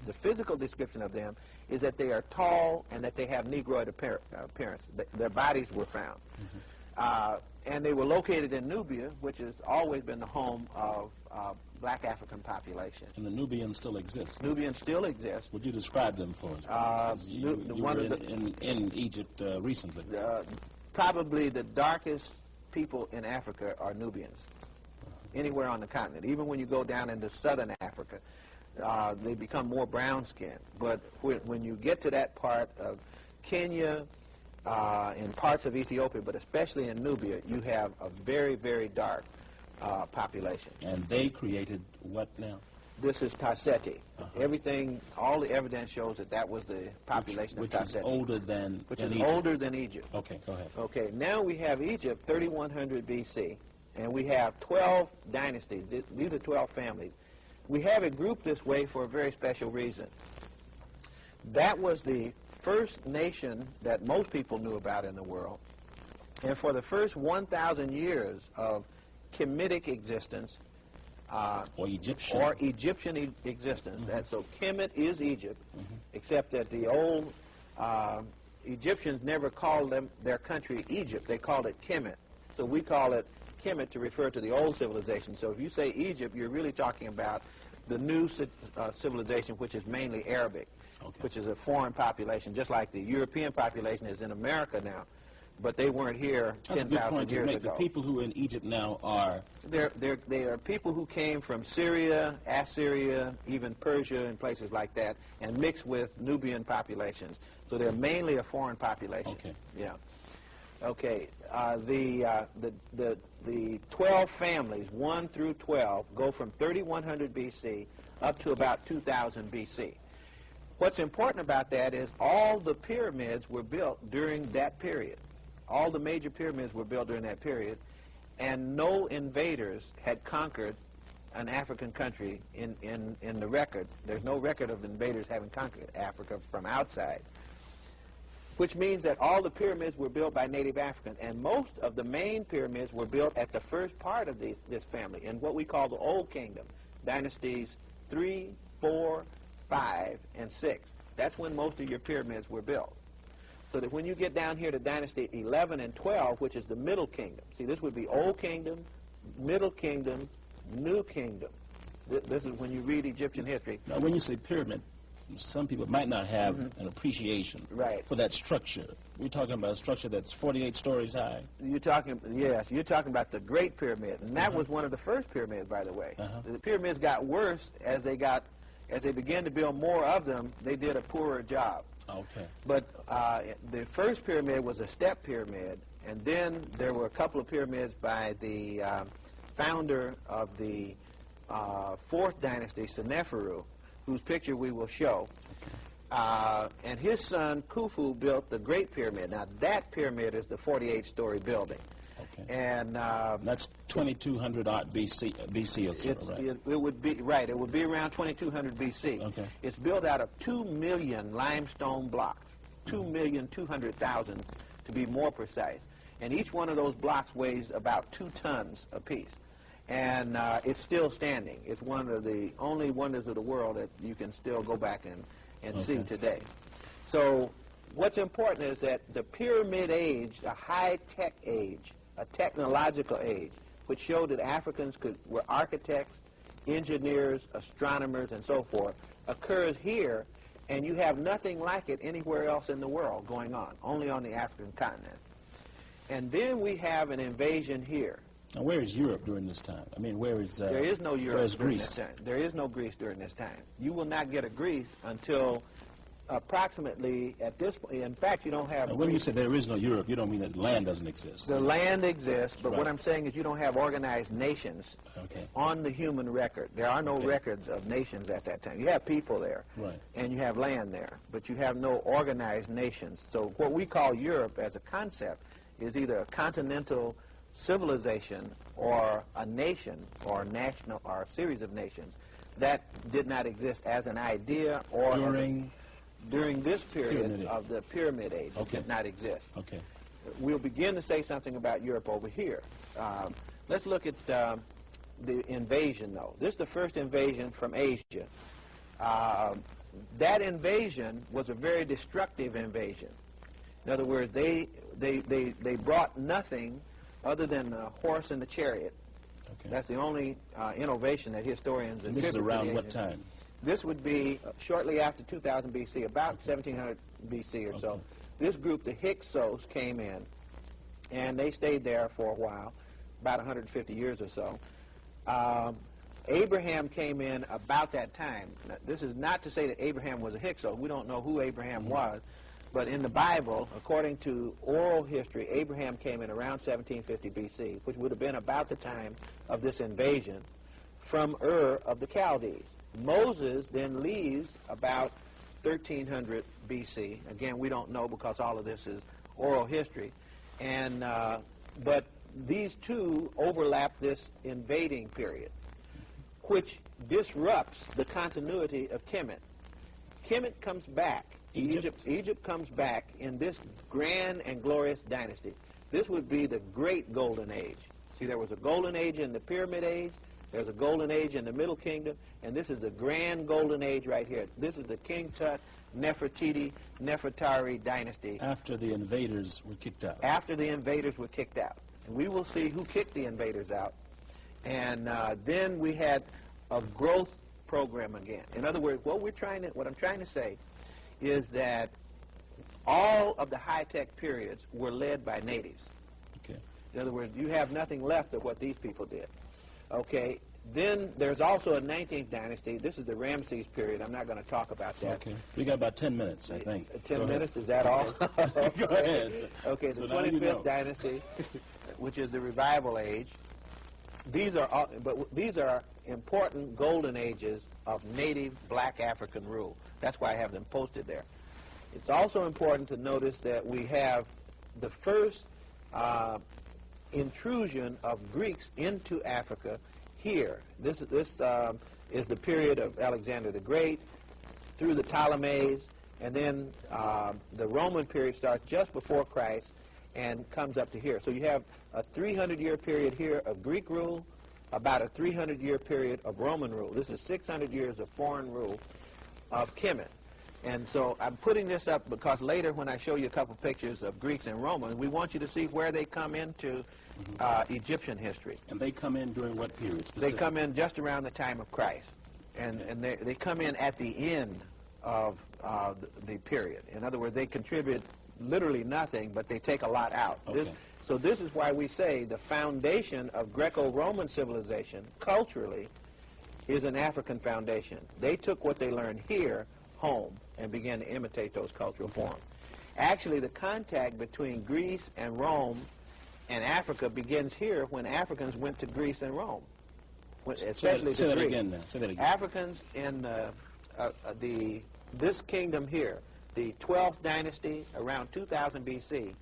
the physical description of them, is that they are tall and that they have Negroid appearance. Their bodies were found. And they were located in Nubia, which has always been the home of black African population. And the Nubians still exist? Nubians still exist. Would you describe them for us? You were in Egypt recently. Probably the darkest people in Africa are Nubians, anywhere on the continent. Even when you go down into southern Africa, they become more brown-skinned. But when you get to that part of Kenya, in parts of Ethiopia, but especially in Nubia, you have a very, very dark population. And they created what now? This is Ta Seti. Everything, all the evidence shows that was the population of Ta Seti. Which is older than Egypt. Older than Egypt. Okay, go ahead. Okay, now we have Egypt, 3100 BC, and we have 12 dynasties. These are 12 families. We have it grouped this way for a very special reason. That was the first nation that most people knew about in the world. And for the first 1,000 years of Kemetic existence, or Egyptian existence. So Kemet is Egypt, except that the old Egyptians never called their country Egypt. They called it Kemet. So we call it Kemet to refer to the old civilization. So if you say Egypt, you're really talking about the new civilization, which is mainly Arabic, which is a foreign population, just like the European population is in America now. But they weren't here 10,000 years ago. The people who are in Egypt now are... They are people who came from Syria, Assyria, even Persia and places like that, and mixed with Nubian populations. So they're mainly a foreign population. Okay. Yeah. Okay. The 12 families, 1 through 12, go from 3100 BC up to about 2000 BC. What's important about that is all the pyramids were built during that period. All the major pyramids were built during that period, and no invaders had conquered an African country in the record. There's no record of invaders having conquered Africa from outside, which means that all the pyramids were built by native Africans, and most of the main pyramids were built at the first part of this family, in what we call the Old Kingdom, dynasties 3, 4, 5, and 6. That's when most of your pyramids were built. So that when you get down here to Dynasty 11 and 12, which is the Middle Kingdom, see, this would be Old Kingdom, Middle Kingdom, New Kingdom. This is when you read Egyptian history. Now, when you say pyramid, some people might not have an appreciation for that structure. We're talking about a structure that's 48 stories high. You're talking about the Great Pyramid, and that was one of the first pyramids, by the way. The pyramids got worse as they began to build more of them. They did a poorer job. Okay. But the first pyramid was a step pyramid, and then there were a couple of pyramids by the founder of the 4th dynasty, Seneferu, whose picture we will show. And his son, Khufu, built the Great Pyramid. Now, that pyramid is the 48-story building. Okay. And that's 2200 odd BC or so, right? It would be right. It would be around 2200 BC. Okay. It's built out of 2 million limestone blocks, 2,200,000 to be more precise. and each one of those blocks weighs about 2 tons apiece. And it's still standing. It's one of the only wonders of the world that you can still go back and see today. So what's important is that the Pyramid Age, a high-tech age, a technological age, which showed that Africans were architects, engineers, astronomers, and so forth, occurs here, and you have nothing like it anywhere else in the world going on, only on the African continent. And then we have an invasion here. Now, where is Europe during this time? I mean, where is there is no Europe during Greece? this time. There is no Greece during this time. You will not get a Greece until approximately at this point. In fact, you don't have. Now, when you say there is no Europe, you don't mean that land doesn't exist. The land exists, but right. what I'm saying is you don't have organized nations on the human record. There are no records of nations at that time. You have people there, and you have land there, but you have no organized nations. So what we call Europe as a concept is either a continental civilization or a nation or national or a series of nations that did not exist as an idea or during this period of the Pyramid Age. It did not exist. We'll begin to say something about Europe over here. Let's look at the invasion, though. This is the first invasion from Asia. That invasion was a very destructive invasion. In other words, they brought nothing other than the horse and the chariot. That's the only innovation that historians attribute. This is around what time? This would be shortly after 2000 B.C., about 1700 B.C. or so. This group, the Hyksos, came in, and they stayed there for a while, about 150 years or so. Abraham came in about that time. Now, this is not to say that Abraham was a Hyksos. We don't know who Abraham was. But in the Bible, according to oral history, Abraham came in around 1750 B.C., which would have been about the time of this invasion from Ur of the Chaldees. Moses then leaves about 1300 B.C. Again, we don't know because all of this is oral history. And but these two overlap this invading period, which disrupts the continuity of Kemet. Kemet comes back. Egypt comes back in this grand and glorious dynasty. This would be the great golden age. See, there was a golden age in the Pyramid Age, there's a golden age in the Middle Kingdom, and this is the grand golden age right here. This is the King Tut, Nefertiti, Nefertari dynasty. After the invaders were kicked out. After the invaders were kicked out. And we will see who kicked the invaders out. And then we had a growth program again. In other words, what I'm trying to say is that all of the high-tech periods were led by natives. In other words, you have nothing left of what these people did. Then there's also a 19th dynasty. This is the Ramses period. I'm not going to talk about that. We got about 10 minutes, I think. 10 minutes, is that all? Go ahead. The 25th dynasty, which is the Revival Age. These are important golden ages of native black African rule. That's why I have them posted there. It's also important to notice that we have the first intrusion of Greeks into Africa here. This is the period of Alexander the Great through the Ptolemies, and then the Roman period starts just before Christ and comes up to here. So you have a 300-year period here of Greek rule, about a 300-year period of Roman rule. This is 600 years of foreign rule of Kemet. And so I'm putting this up because later when I show you a couple pictures of Greeks and Romans, we want you to see where they come into Egyptian history. And they come in during what period specifically? They come in just around the time of Christ. And they come in at the end of the period. In other words, they contribute literally nothing, but they take a lot out. So this is why we say the foundation of Greco-Roman civilization, culturally, is an African foundation. They took what they learned here home and began to imitate those cultural forms. Actually, the contact between Greece and Rome and Africa begins here when Africans went to Greece and Rome, especially say the that Greeks. again now. Say that again. Africans in this kingdom here, the 12th dynasty, around 2000 B.C.,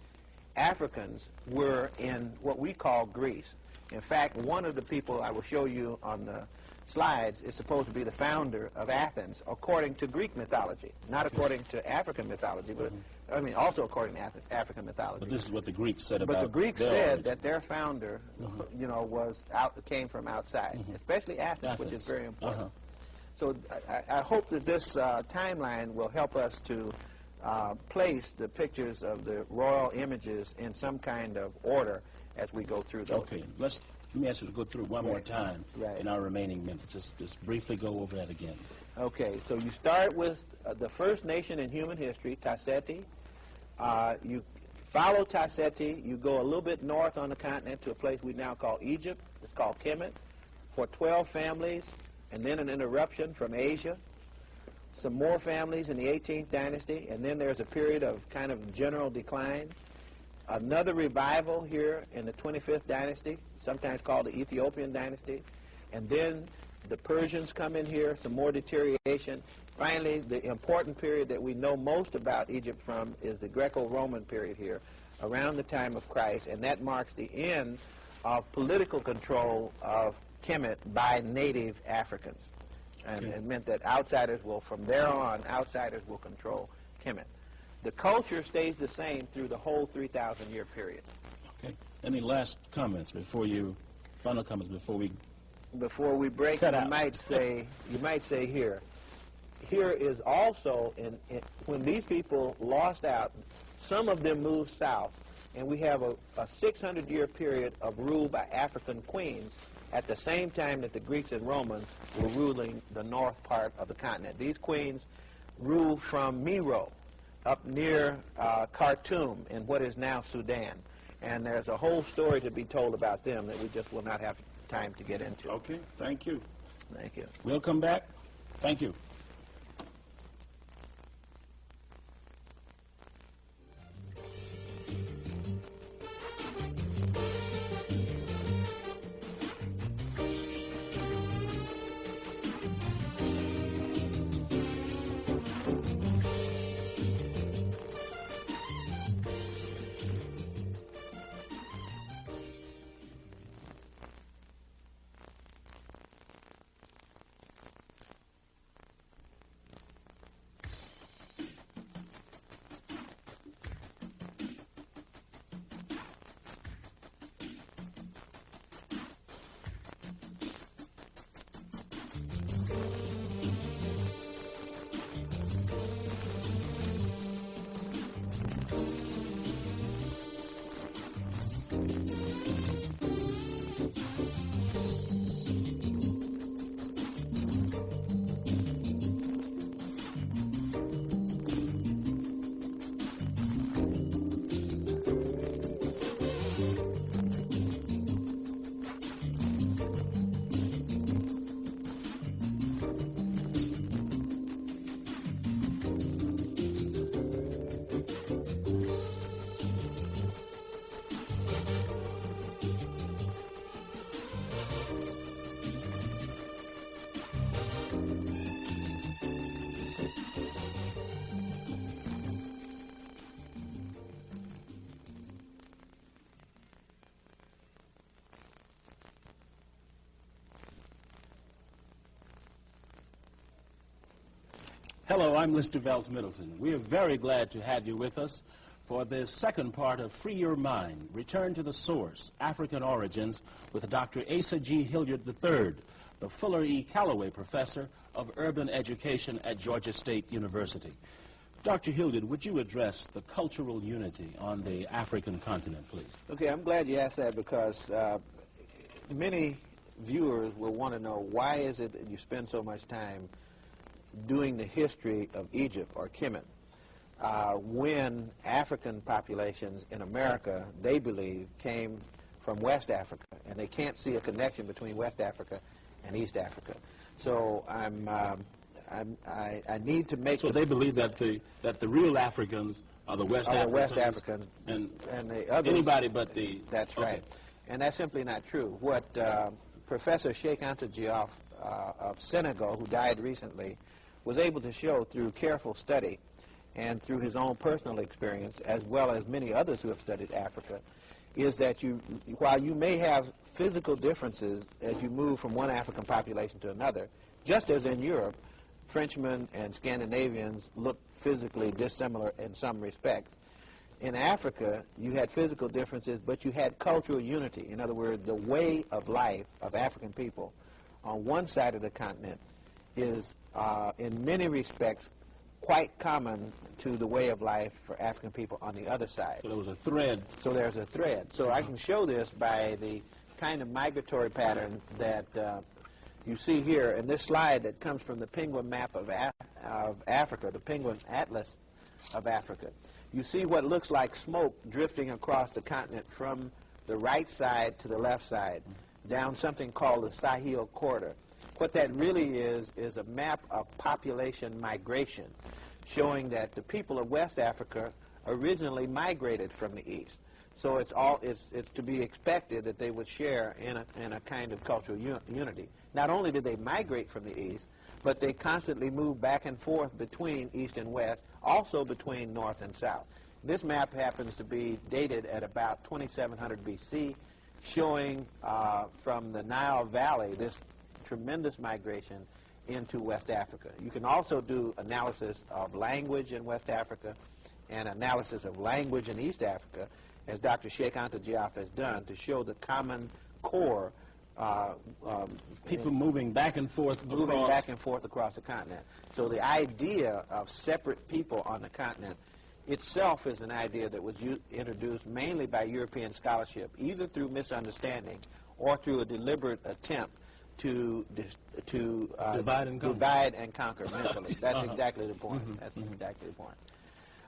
Africans were in what we call Greece. In fact, one of the people I will show you on the slides is supposed to be the founder of Athens, according to Greek mythology, not according to African mythology, but I mean also according to African mythology. But this is what the Greeks said about. But the Greeks their said origin. that their founder, you know, came from outside, especially Athens, which is very important. So I hope that this timeline will help us to place the pictures of the royal images in some kind of order as we go through those. Okay, let me ask you to go through it one more time in our remaining minutes. Just briefly go over that again. Okay, so you start with the first nation in human history, Tasseti. You follow Tasseti, you go a little bit north on the continent to a place we now call Egypt. It's called Kemet, for 12 families, and then an interruption from Asia. Some more families in the 18th dynasty, and then there's a period of kind of general decline. Another revival here in the 25th dynasty, sometimes called the Ethiopian dynasty. And then the Persians come in here, some more deterioration. Finally, the important period that we know most about Egypt from is the Greco-Roman period here, around the time of Christ, and that marks the end of political control of Kemet by native Africans. And it meant that outsiders will, from there on, outsiders will control Kemet. The culture stays the same through the whole 3,000-year period. Okay. Any last comments final comments before we... Before we break, you might say here is also, when these people lost out, some of them moved south, and we have a 600-year period of rule by African queens at the same time that the Greeks and Romans were ruling the north part of the continent. These queens ruled from Meroe, up near Khartoum in what is now Sudan. And there's a whole story to be told about them that we just will not have time to get into. Okay, thank you. Thank you. We'll come back. Thank you. Hello, I'm Mr. Velt Middleton. We are very glad to have you with us for this second part of Free Your Mind, Return to the Source, African Origins, with Dr. Asa G. Hilliard III, the Fuller E. Calloway Professor of Urban Education at Georgia State University. Dr. Hilliard, would you address the cultural unity on the African continent, please? Okay, I'm glad you asked that because many viewers will want to know why is it that you spend so much time doing the history of Egypt or Kemet when African populations in America, they believe, came from West Africa, and they can't see a connection between West Africa and East Africa. So I need to make. So they believe that the real Africans are the West Africans, and the others, anybody but the. That's right, and that's simply not true. What Professor Sheikh Anta Diop of Senegal, who died recently, was able to show through careful study and through his own personal experience, as well as many others who have studied Africa, is that while you may have physical differences as you move from one African population to another, just as in Europe, Frenchmen and Scandinavians look physically dissimilar in some respects. In Africa, you had physical differences, but you had cultural unity. In other words, the way of life of African people on one side of the continent is, in many respects, quite common to the way of life for African people on the other side. So there was a thread. So there's a thread. So I can show this by the kind of migratory pattern that you see here in this slide that comes from the penguin map of Africa, the penguin atlas of Africa. You see what looks like smoke drifting across the continent from the right side to the left side down something called the Sahel corridor. What that really is a map of population migration, showing that the people of West Africa originally migrated from the east. So it's to be expected that they would share in a kind of cultural unity. Not only did they migrate from the east, but they constantly moved back and forth between east and west, also between north and south. This map happens to be dated at about 2700 BC, showing from the Nile Valley this tremendous migration into West Africa. You can also do analysis of language in West Africa and analysis of language in East Africa, as Dr. Sheikh Anta Diop has done, to show the common core. People moving back and forth across the continent. So the idea of separate people on the continent itself is an idea that was introduced mainly by European scholarship, either through misunderstanding or through a deliberate attempt to divide and conquer mentally. That's exactly the point. That's exactly the point.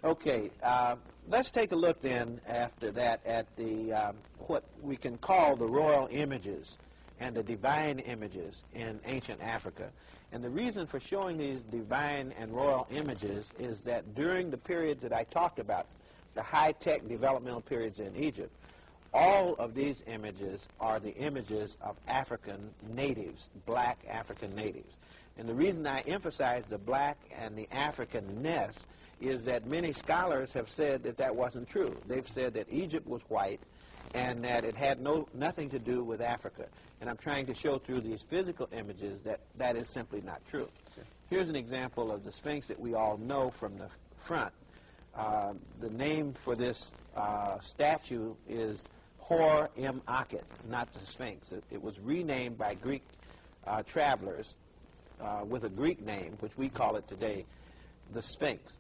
Okay, let's take a look then after that at the what we can call the royal images and the divine images in ancient Africa. And the reason for showing these divine and royal images is that during the periods that I talked about, the high-tech developmental periods in Egypt, all of these images are the images of African natives, black African natives. And the reason I emphasize the black and the Africanness is that many scholars have said that that wasn't true. They've said that Egypt was white and that it had nothing to do with Africa. And I'm trying to show through these physical images that that is simply not true. Sure. Here's an example of the Sphinx that we all know from the front. The name for this statue is Hor-em-Akhet, not the Sphinx. It was renamed by Greek travelers with a Greek name, which we call it today, the Sphinx.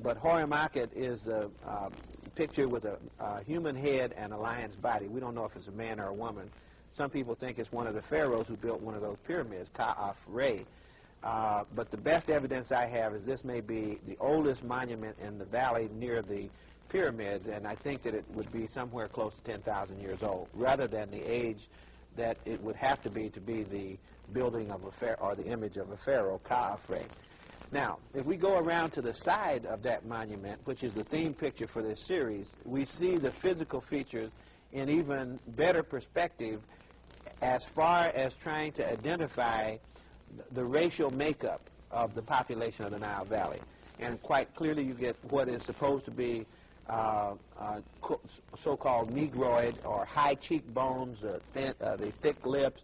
But Hor-em-Akhet is a picture with a human head and a lion's body. We don't know if it's a man or a woman. Some people think it's one of the pharaohs who built one of those pyramids, Ka-af-Re. But the best evidence I have is this may be the oldest monument in the valley near the pyramids, and I think that it would be somewhere close to 10,000 years old, rather than the age that it would have to be the building of a pharaoh, or the image of a pharaoh, Ka-af-Re. Now, if we go around to the side of that monument, which is the theme picture for this series, we see the physical features in even better perspective as far as trying to identify the racial makeup of the population of the Nile Valley. And quite clearly you get what is supposed to be so-called Negroid or high cheekbones, the thick lips,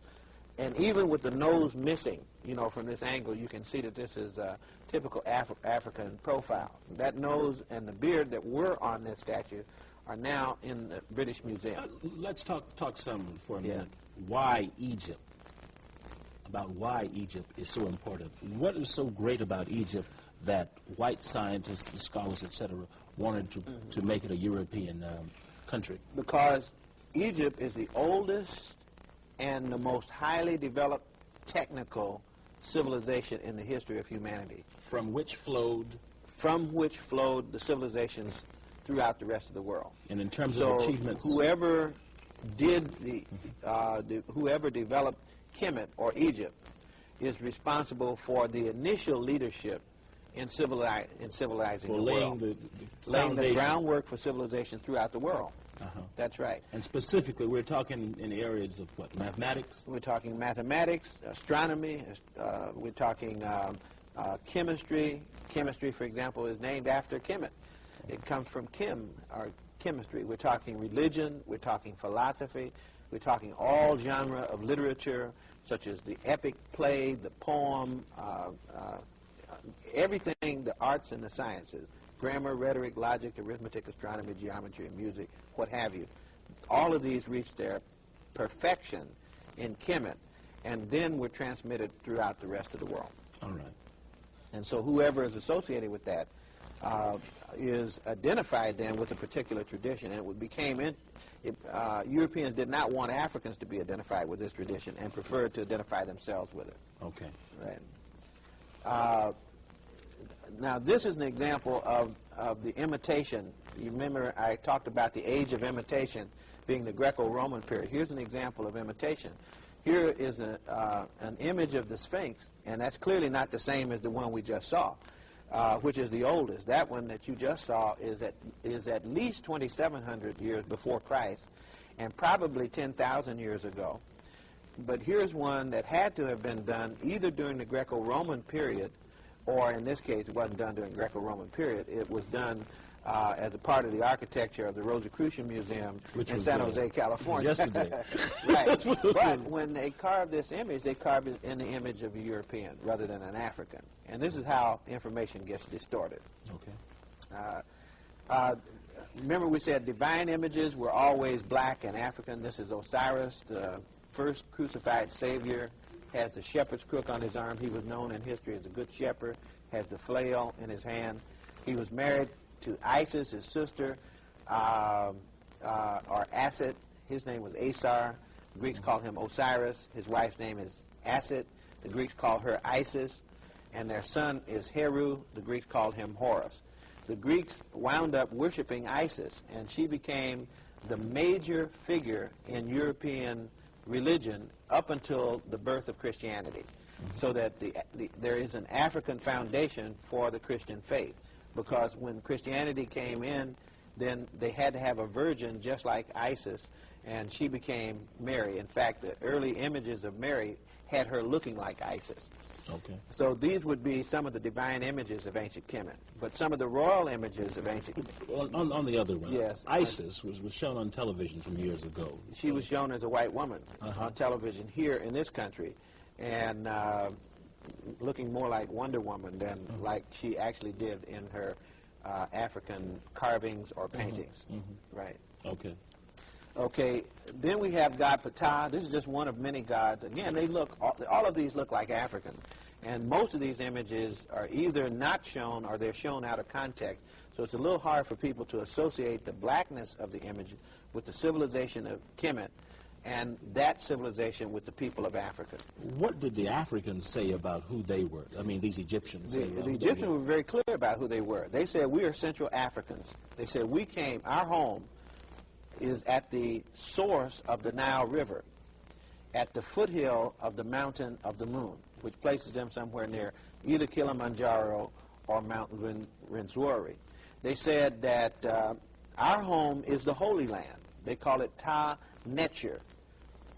and even with the nose missing, you know, from this angle, you can see that this is a typical African profile. That nose and the beard that were on this statue are now in the British Museum. Let's talk some for a minute. Why Egypt? About why Egypt is so important. What is so great about Egypt that white scientists, scholars, etc., wanted to make it a European country? Because Egypt is the oldest and the most highly developed technical civilization in the history of humanity. From which flowed the civilizations throughout the rest of the world. And in terms of achievements, whoever developed Kemet or Egypt is responsible for the initial leadership in civilizing the world, laying the groundwork for civilization throughout the world. That's right. And specifically, we're talking in the areas of what? Mathematics? We're talking mathematics, astronomy, we're talking chemistry. Chemistry, for example, is named after Kemet. It comes from Kim, or chemistry. We're talking religion, we're talking philosophy, we're talking all genre of literature, such as the epic play, the poem, everything, the arts and the sciences, grammar, rhetoric, logic, arithmetic, astronomy, geometry, and music, what have you. All of these reach their perfection in Kemet, and then were transmitted throughout the rest of the world. All right. And so whoever is associated with that is identified then with a particular tradition. And it became, Europeans did not want Africans to be identified with this tradition and preferred to identify themselves with it. Okay. Right. Now, this is an example of the imitation. You remember I talked about the age of imitation being the Greco-Roman period. Here's an example of imitation. Here is an image of the Sphinx, and that's clearly not the same as the one we just saw, which is the oldest. That one that you just saw is at least 2,700 years before Christ, and probably 10,000 years ago. But here's one that had to have been done either during the Greco-Roman period, or in this case, it wasn't done during the Greco-Roman period. It was done as a part of the architecture of the Rosicrucian Museum in San Jose, California. Yesterday. Right. But when they carved this image, they carved it in the image of a European rather than an African. And this is how information gets distorted. Okay. Remember we said divine images were always black and African. This is Osiris, the first crucified Savior, has the shepherd's crook on his arm. He was known in history as a good shepherd, has the flail in his hand. He was married to Isis, his sister, or Aset. His name was Asar. The Greeks called him Osiris. His wife's name is Aset. The Greeks called her Isis. And their son is Heru. The Greeks called him Horus. The Greeks wound up worshiping Isis, and she became the major figure in European religion up until the birth of Christianity. So that there is an African foundation for the Christian faith. Because when Christianity came in, then they had to have a virgin just like Isis, and she became Mary. In fact, the early images of Mary had her looking like Isis. Okay. So these would be some of the divine images of ancient Kemet. But some of the royal images of ancient Kemet. On the other one, yes, Isis was shown on television some years ago. She was shown as a white woman on television here in this country, and looking more like Wonder Woman than like she actually did in her African carvings or paintings. Right. Okay. Okay, then we have God Ptah. This is just one of many gods. Again, they look, all of these look like African. And most of these images are either not shown or they're shown out of context. So it's a little hard for people to associate the blackness of the image with the civilization of Kemet and that civilization with the people of Africa. What did the Africans say about who they were? I mean, these Egyptians. The Egyptians were very clear about who they were. They said, we are Central Africans. They said, we came, our home is at the source of the Nile River, at the foothill of the Mountain of the Moon, which places them somewhere near either Kilimanjaro or Mount Rwenzori. They said that our home is the Holy Land. They call it Ta Netcher,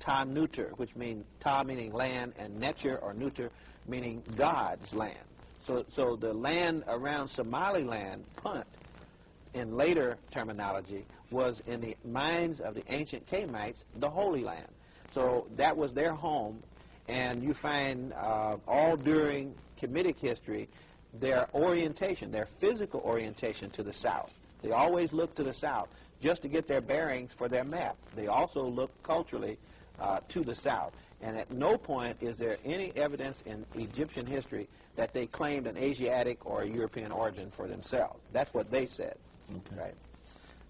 Ta Nuter, which means Ta meaning land, and Netcher or Nuter meaning God's land. So the land around Somaliland, Punt, in later terminology, was in the minds of the ancient Kemites the Holy Land. So that was their home, and you find all during Kemetic history their orientation, their physical orientation to the south. They always look to the south just to get their bearings for their map. They also look culturally to the south. And at no point is there any evidence in Egyptian history that they claimed an Asiatic or a European origin for themselves. That's what they said. Okay. Right.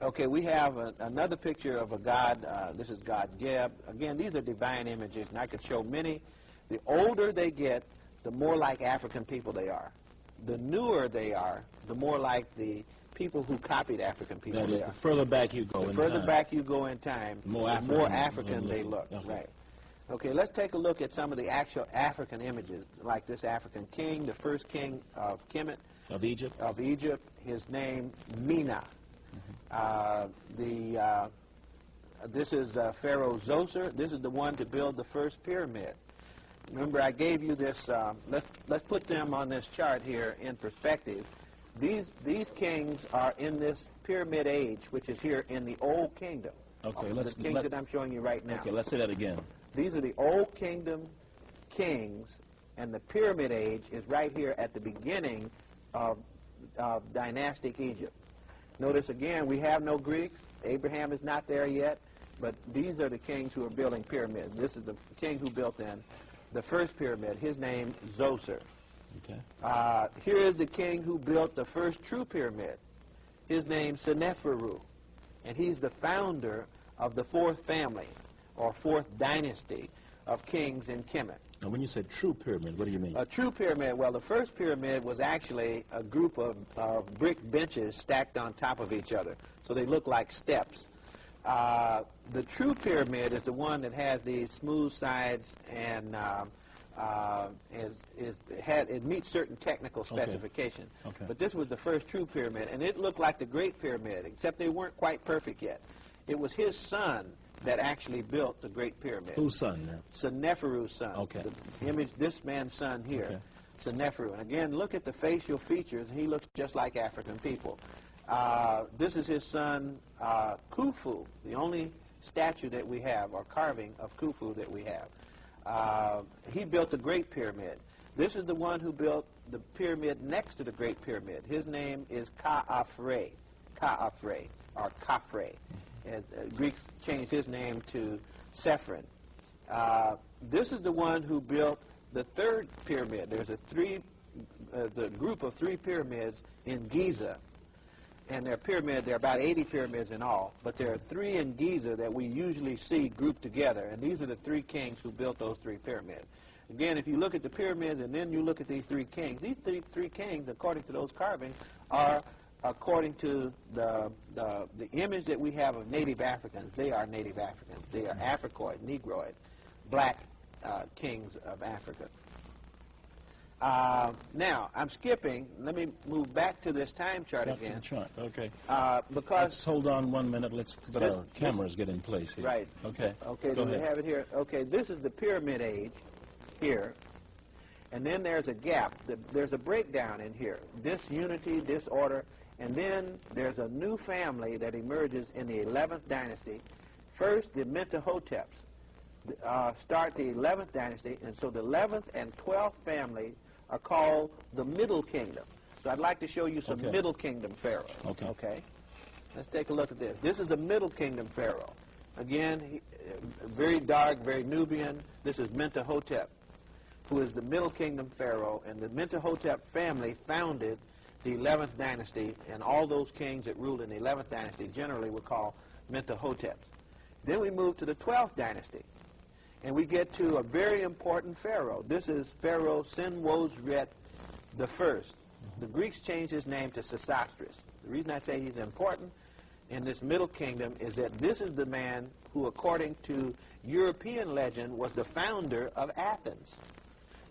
Okay, we have another picture of a god. This is God Geb. Again, these are divine images, and I could show many. The older they get, the more like African people they are. The newer they are, the more like the people who copied African people That they is, are. the further back you go The in further time, back you go in time, the more African they look. Okay. Right. Okay, let's take a look at some of the actual African images, like this African king, the first king of Kemet. Of Egypt? Of Egypt. His name, Mena. This is Pharaoh Zoser. This is the one to build the first pyramid. Remember, I gave you this. Let's put them on this chart here in perspective. These kings are in this pyramid age, which is here in the Old Kingdom. Okay, the kings that I'm showing you right now. Okay, let's say that again. These are the Old Kingdom kings, and the pyramid age is right here at the beginning of dynastic Egypt. Notice again, we have no Greeks. Abraham is not there yet, but these are the kings who are building pyramids. This is the king who built then the first pyramid. His name, Zoser. Okay. Here is the king who built the first true pyramid. His name, Seneferu, and he's the founder of the fourth family, or fourth dynasty of kings in Kemet. Now, when you say true pyramid, what do you mean? A true pyramid, well, the first pyramid was actually a group of brick benches stacked on top of each other, so they look like steps. The true pyramid is the one that has these smooth sides and it meets certain technical specifications. Okay. But this was the first true pyramid, and it looked like the Great Pyramid, except they weren't quite perfect yet. It was his son that actually built the Great Pyramid. Whose son now? Seneferu's son. Okay. The image, this man's son here, Okay. Seneferu. And again, look at the facial features. He looks just like African people. This is his son, Khufu, the only statue that we have, or carving of Khufu that we have. He built the Great Pyramid. This is the one who built the pyramid next to the Great Pyramid. His name is Khafre, or Khafre. And, Greeks changed his name to Sephrin. This is the one who built the third pyramid. There's the group of three pyramids in Giza. And there are about 80 pyramids in all, but there are three in Giza that we usually see grouped together, and these are the three kings who built those three pyramids. Again, if you look at the pyramids and then you look at these three three kings, according to those carvings, are according to the image that we have of native Africans. They are native Africans. They are Africoid, Negroid, black kings of Africa. Now, I'm skipping. Let me move back to this time chart Back to again. the chart. Okay. Because Let's hold on 1 minute. Let's let our cameras get in place here. Right. Okay. Okay, Go do we ahead. have it here? Okay, this is the pyramid age here. And then there's a gap. There's a breakdown in here. Disunity, disorder. And then there's a new family that emerges in the 11th dynasty. First, the Mentuhoteps start the 11th dynasty. And so the 11th and 12th family are called the Middle Kingdom. So I'd like to show you some Middle Kingdom pharaohs. Okay. Let's take a look at this. This is the Middle Kingdom pharaoh. Again, very dark, very Nubian. This is Mentuhotep, who is the Middle Kingdom pharaoh. And the Mentuhotep family founded the 11th dynasty, and all those kings that ruled in the 11th dynasty generally were called Mentuhoteps. Then we move to the 12th dynasty, and we get to a very important pharaoh. This is Pharaoh Senwosret I. The Greeks changed his name to Sesostris. The reason I say he's important in this Middle Kingdom is that this is the man who, according to European legend, was the founder of Athens.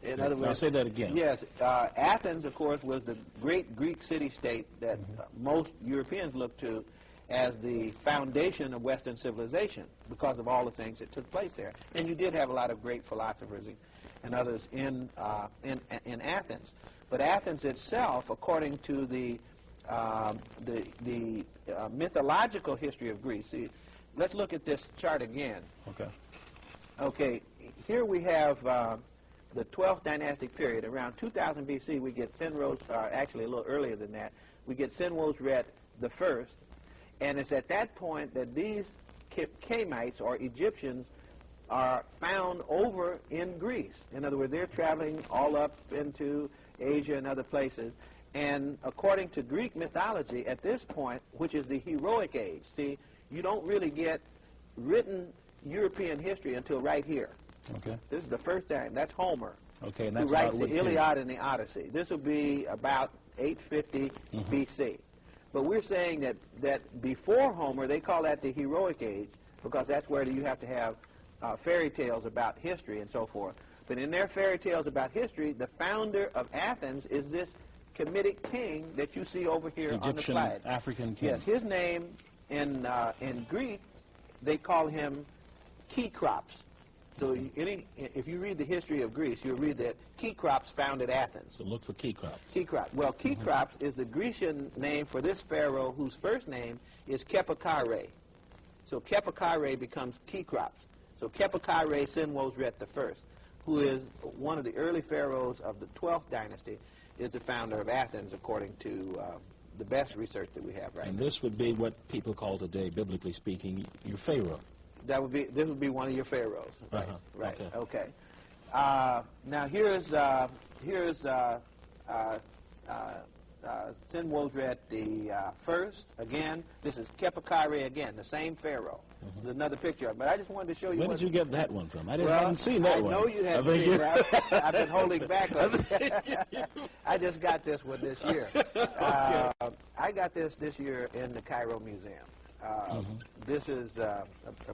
In other words, Now say that again. Yes, Athens, of course, was the great Greek city-state that most Europeans look to as the foundation of Western civilization because of all the things that took place there. And you did have a lot of great philosophers and others in Athens. But Athens itself, according to the mythological history of Greece, see, let's look at this chart again. Okay. Okay, here we have the 12th dynastic period. Around 2000 BC, we get actually a little earlier than that, we get Senwosret I. And it's at that point that these Kamites, or Egyptians, are found over in Greece. In other words, they're traveling all up into Asia and other places. And according to Greek mythology, at this point, which is the heroic age, see, you don't really get written European history until right here. Okay. This is the first time. That's Homer, Okay, and who that's writes about the what period? Iliad and the Odyssey. This will be about 850 BC. But we're saying that before Homer, they call that the heroic age because that's where you have to have fairy tales about history and so forth. But in their fairy tales about history, the founder of Athens is this Kemetic king that you see over here on the Egyptian slide. African king. Yes, his name in Greek, they call him Kekrops. So if you read the history of Greece, you'll read that Kekrops founded Athens. So look for Kekrops. Kekrops. Well, Kekrops is the Grecian name for this pharaoh whose first name is Kepakare. So Kepakare becomes Kekrops. So Kepakare Senwosret I, who is one of the early pharaohs of the 12th dynasty, is the founder of Athens, according to the best research that we have right now. And this would be what people call today, biblically speaking, your pharaoh. This would be one of your pharaohs. Right. Right. Okay. Now here's Senwosret the first. Again, this is Kepakare again, the same pharaoh. There's another picture of it. But I just wanted to show you. Where did you get that one from? I haven't seen I that one. I know you haven't seen it. I've been holding back on it. I just got this one this year. I got this year in the Cairo Museum. This is a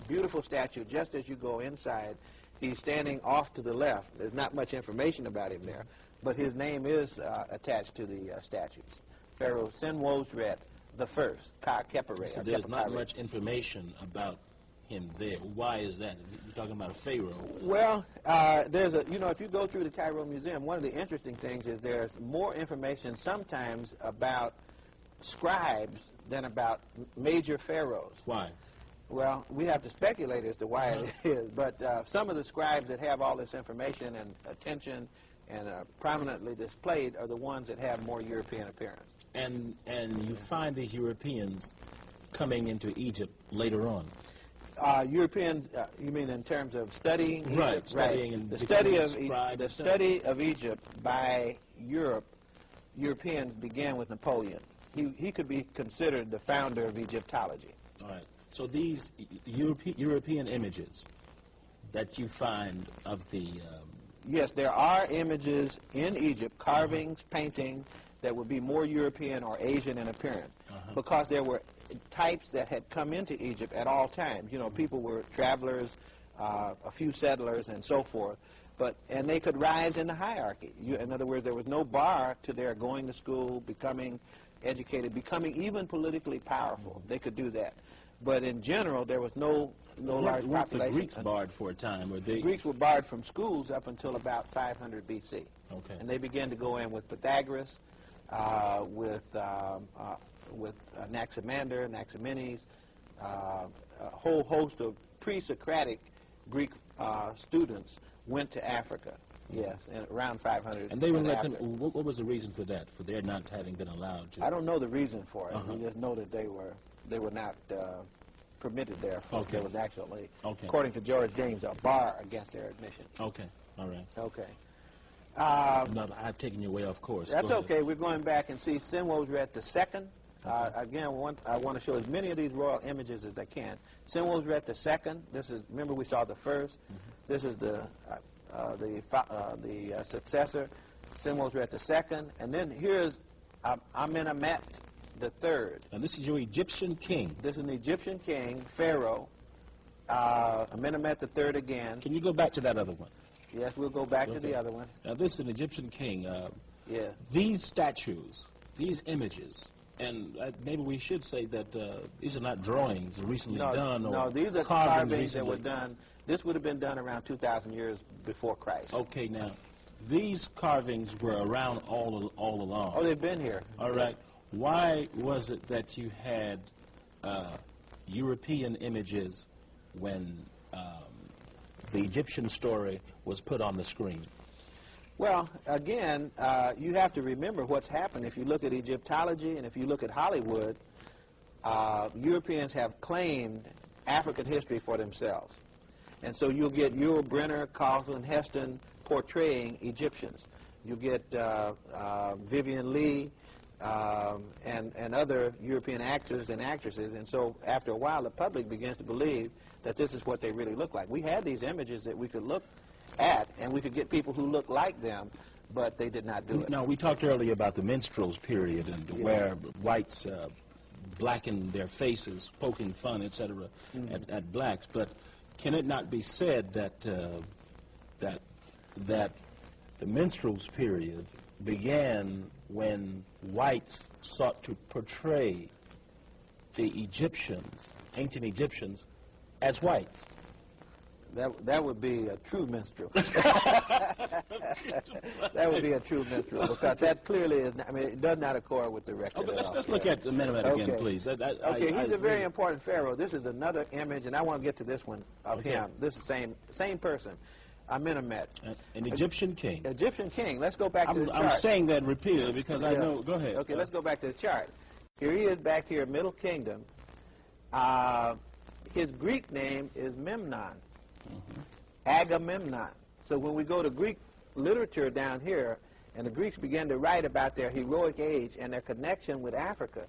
beautiful statue. Just as you go inside, he's standing off to the left. There's not much information about him there, but his name is attached to the statues. Pharaoh Senwosret the First, Ka-Kepare. So there's not much information about him there. Why is that? You're talking about a pharaoh. Well, there's a, if you go through the Cairo Museum, one of the interesting things is there's more information sometimes about scribes than about major pharaohs. Why? Well, we have to speculate as to why it is, but some of the scribes that have all this information and attention and prominently displayed are the ones that have more European appearance. And you find these Europeans coming into Egypt later on. Europeans, you mean in terms of studying Egypt? Right, studying and the scribe, study of Egypt by Europeans began with Napoleon. He could be considered the founder of Egyptology. All right. So these European images that you find of the... Yes, there are images in Egypt, carvings, paintings, that would be more European or Asian in appearance, because there were types that had come into Egypt at all times. People were travelers, a few settlers, and so forth. And they could rise in the hierarchy. In other words, there was no bar to their going to school, becoming educated, becoming even politically powerful. They could do that. But in general, there was no large population. The Greeks barred for a time? The Greeks were barred from schools up until about 500 B.C. Okay. And they began to go in with Pythagoras, with Anaximander, Anaximenes, a whole host of pre-Socratic Greek students went to Africa. Yes, and around 500. And they would let them. What was the reason for that? For their not having been allowed to? I don't know the reason for it. We just know that they were not permitted there. Okay. There was actually, according to George James, a bar against their admission. Okay. All right. Okay. No, I've taken you way off course. That's okay. We're going back and see Senwosret II. Again, I want to show as many of these royal images as I can. Senwosret II. This is, remember we saw the first. This is the successor, Senwosret II, and then here's Amenemhet III. And this is your Egyptian king. This is an Egyptian king, pharaoh, Amenemhet III again. Can you go back to that other one? Yes, we'll go back to the other one. Now this is an Egyptian king. Yeah. These statues, these images, and maybe we should say that these are not drawings recently done. No, these are carvings that were done. This would have been done around 2,000 years before Christ. Okay, now, these carvings were around all along. Oh, they've been here. All right. Why was it that you had European images when the Egyptian story was put on the screen? Well, again, you have to remember what's happened. If you look at Egyptology and if you look at Hollywood, Europeans have claimed African history for themselves. And so you'll get Yul Brynner, Carlton Heston portraying Egyptians. You'll get Vivian Leigh and other European actors and actresses. And so after a while, the public begins to believe that this is what they really look like. We had these images that we could look at, and we could get people who looked like them, but they did not do it. Now, we talked earlier about the minstrels period and where whites blackened their faces, poking fun, etc., at blacks. But can it not be said that that the minstrels period began when whites sought to portray the Egyptians, ancient Egyptians, as whites? That would be a true minstrel. That would be a true minstrel, because that clearly is not, I mean, it does not accord with the record. Okay, let's look at the Menemet again, please. Okay, he's a very important pharaoh. This is another image, and I want to get to this one of him. This is the same person. Amenemhet. An Egyptian king. Egyptian king. Let's go back to the chart. I'm saying that repeatedly because I know. Go ahead. Okay, let's go back to the chart. Here he is back here, Middle Kingdom. His Greek name is Memnon. Agamemnon. So when we go to Greek literature down here, and the Greeks began to write about their heroic age and their connection with Africa,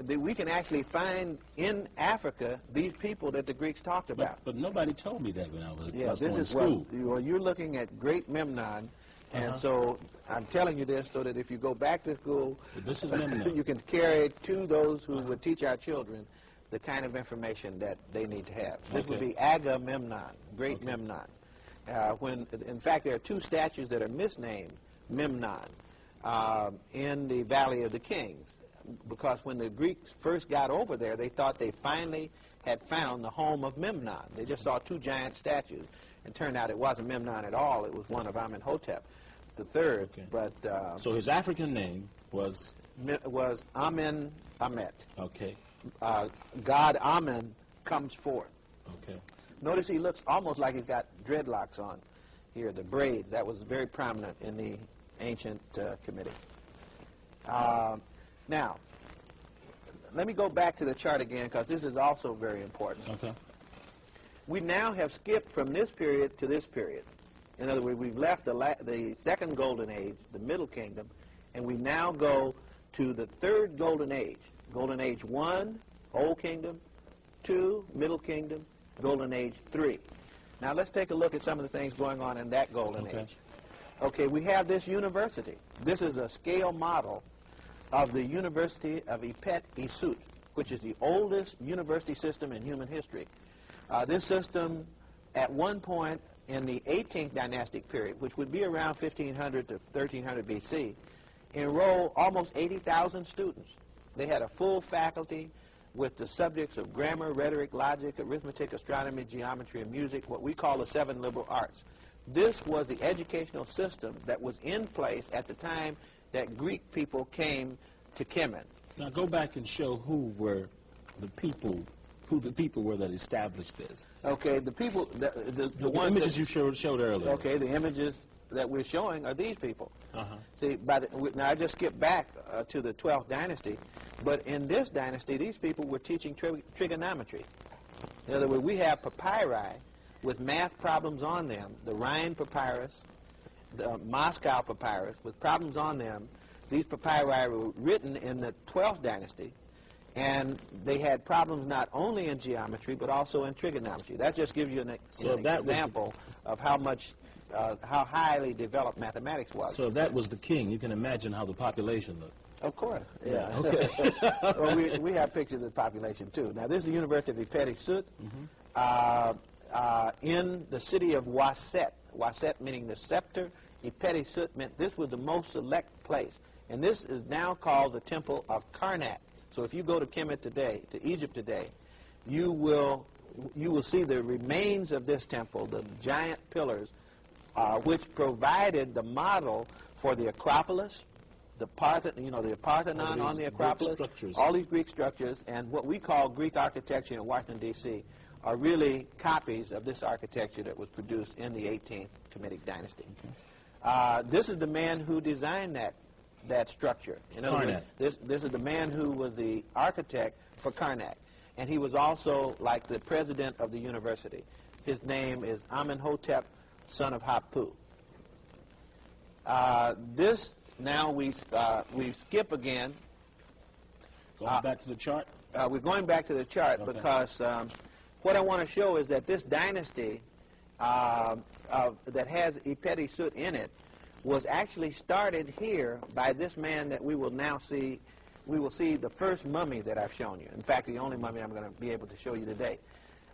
we can actually find in Africa these people that the Greeks talked about. But nobody told me that when I was this going to is school. Well, you're looking at Great Memnon, and so I'm telling you this so that if you go back to school, this is Memnon. You can carry to those who would teach our children the kind of information that they need to have. This would be Agamemnon, Great Memnon. When, in fact, there are two statues that are misnamed Memnon in the Valley of the Kings, because when the Greeks first got over there, they thought they finally had found the home of Memnon. They just saw two giant statues, and turned out it wasn't Memnon at all. It was one of Amenhotep the third. Okay. But so his African name was Amen-Amet. Okay. God Amen comes forth. Okay. Notice he looks almost like he's got dreadlocks on here, the braids. That was very prominent in the ancient committee. Now, let me go back to the chart again, because this is also very important. Okay. We now have skipped from this period to this period. In other words, we've left the second golden age, the Middle Kingdom, and we now go to the third golden age. Golden Age 1, Old Kingdom, 2, Middle Kingdom, Golden Age 3. Now let's take a look at some of the things going on in that golden age. Okay, we have this university. This is a scale model of the University of Epet-Isut, which is the oldest university system in human history. This system, at one point in the 18th dynastic period, which would be around 1500 to 1300 BC, enrolled almost 80,000 students. They had a full faculty with the subjects of grammar, rhetoric, logic, arithmetic, astronomy, geometry, and music, what we call the 7 liberal arts. This was the educational system that was in place at the time that Greek people came to Kemen. Now go back and show who the people were that established this. Okay, the people, the images you showed earlier. Okay, the images that we're showing are these people. See, now I just skipped back to the 12th dynasty, but in this dynasty, these people were teaching trigonometry. In other words, we have papyri with math problems on them, the Rhine papyrus, the Moscow papyrus, with problems on them. These papyri were written in the 12th dynasty, and they had problems not only in geometry, but also in trigonometry. That just gives you an example of how much how highly developed mathematics was. So if that was the king, you can imagine how the population looked. Of course, yeah. Okay. Well, we have pictures of the population, too. Now, this is the University of Epet-Isut in the city of Waset. Waset meaning the scepter. Epet-Isut meant this was the most select place. And this is now called the Temple of Karnak. So if you go to Kemet today, to Egypt today, you will see the remains of this temple, the giant pillars, which provided the model for the Acropolis, the Parthenon on the Acropolis, all these Greek structures, and what we call Greek architecture in Washington, D.C., are really copies of this architecture that was produced in the 18th Kemetic dynasty. This is the man who designed that structure. In other words, this is the man who was the architect for Karnak, and he was also like the president of the university. His name is Amenhotep, son of Hapu. This now we skip again. Going back to the chart? We're going back to the chart because what I want to show is that this dynasty that has Epet-Isut in it was actually started here by this man that we will now see. We will see the first mummy that I've shown you. In fact, the only mummy I'm going to be able to show you today.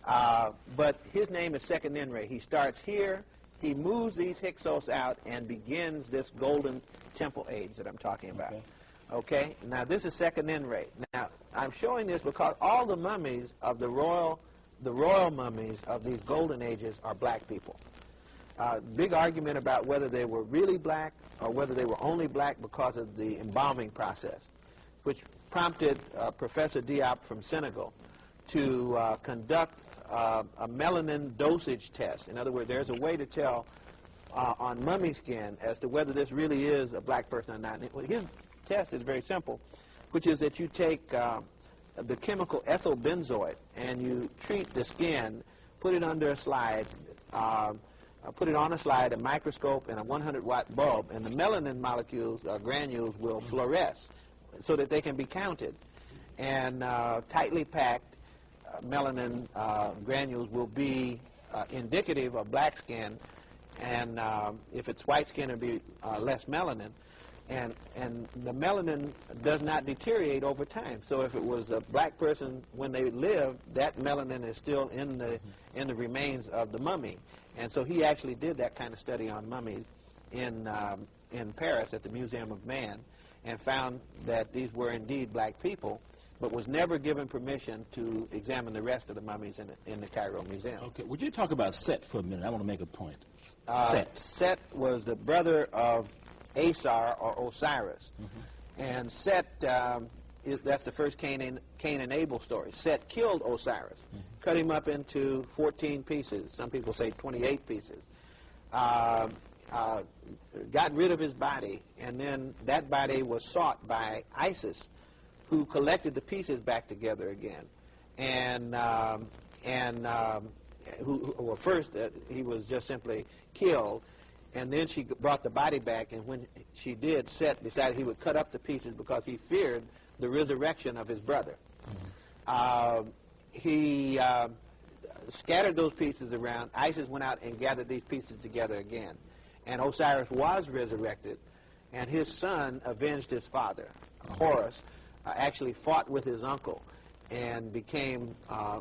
But his name is Seqenenre. He starts here. He moves these Hyksos out and begins this golden temple age that I'm talking about. Okay? Now, this is Seqenenre. Now, I'm showing this because all the mummies of the royal the royal mummies of these golden ages are black people. Big argument about whether they were really black or whether they were only black because of the embalming process, which prompted Professor Diop from Senegal to conduct a melanin dosage test. In other words, there's a way to tell on mummy skin as to whether this really is a black person or not. And his test is very simple, which is that you take the chemical ethyl benzoate and you treat the skin, put it under a slide, put it on a slide, a microscope, and a 100-watt bulb, and the melanin molecules, granules, will fluoresce so that they can be counted. And tightly packed melanin granules will be indicative of black skin, and if it's white skin, it'll be less melanin. And the melanin does not deteriorate over time. So if it was a black person when they lived, that melanin is still in the remains of the mummy. And so he actually did that kind of study on mummies in Paris at the Museum of Man, and found that these were indeed black people, but was never given permission to examine the rest of the mummies in the Cairo Museum. Okay, would you talk about Set for a minute? I want to make a point. Set. Set was the brother of Asar or Osiris. And Set, that's the first Cain and Abel story. Set killed Osiris, cut him up into 14 pieces. Some people say 28 pieces. Got rid of his body, and then that body was sought by Isis, who collected the pieces back together again. And well, first he was just simply killed, and then she brought the body back, and when she did, Set decided he would cut up the pieces because he feared the resurrection of his brother. He scattered those pieces around. Isis went out and gathered these pieces together again. And Osiris was resurrected, and his son avenged his father. Horus actually fought with his uncle and became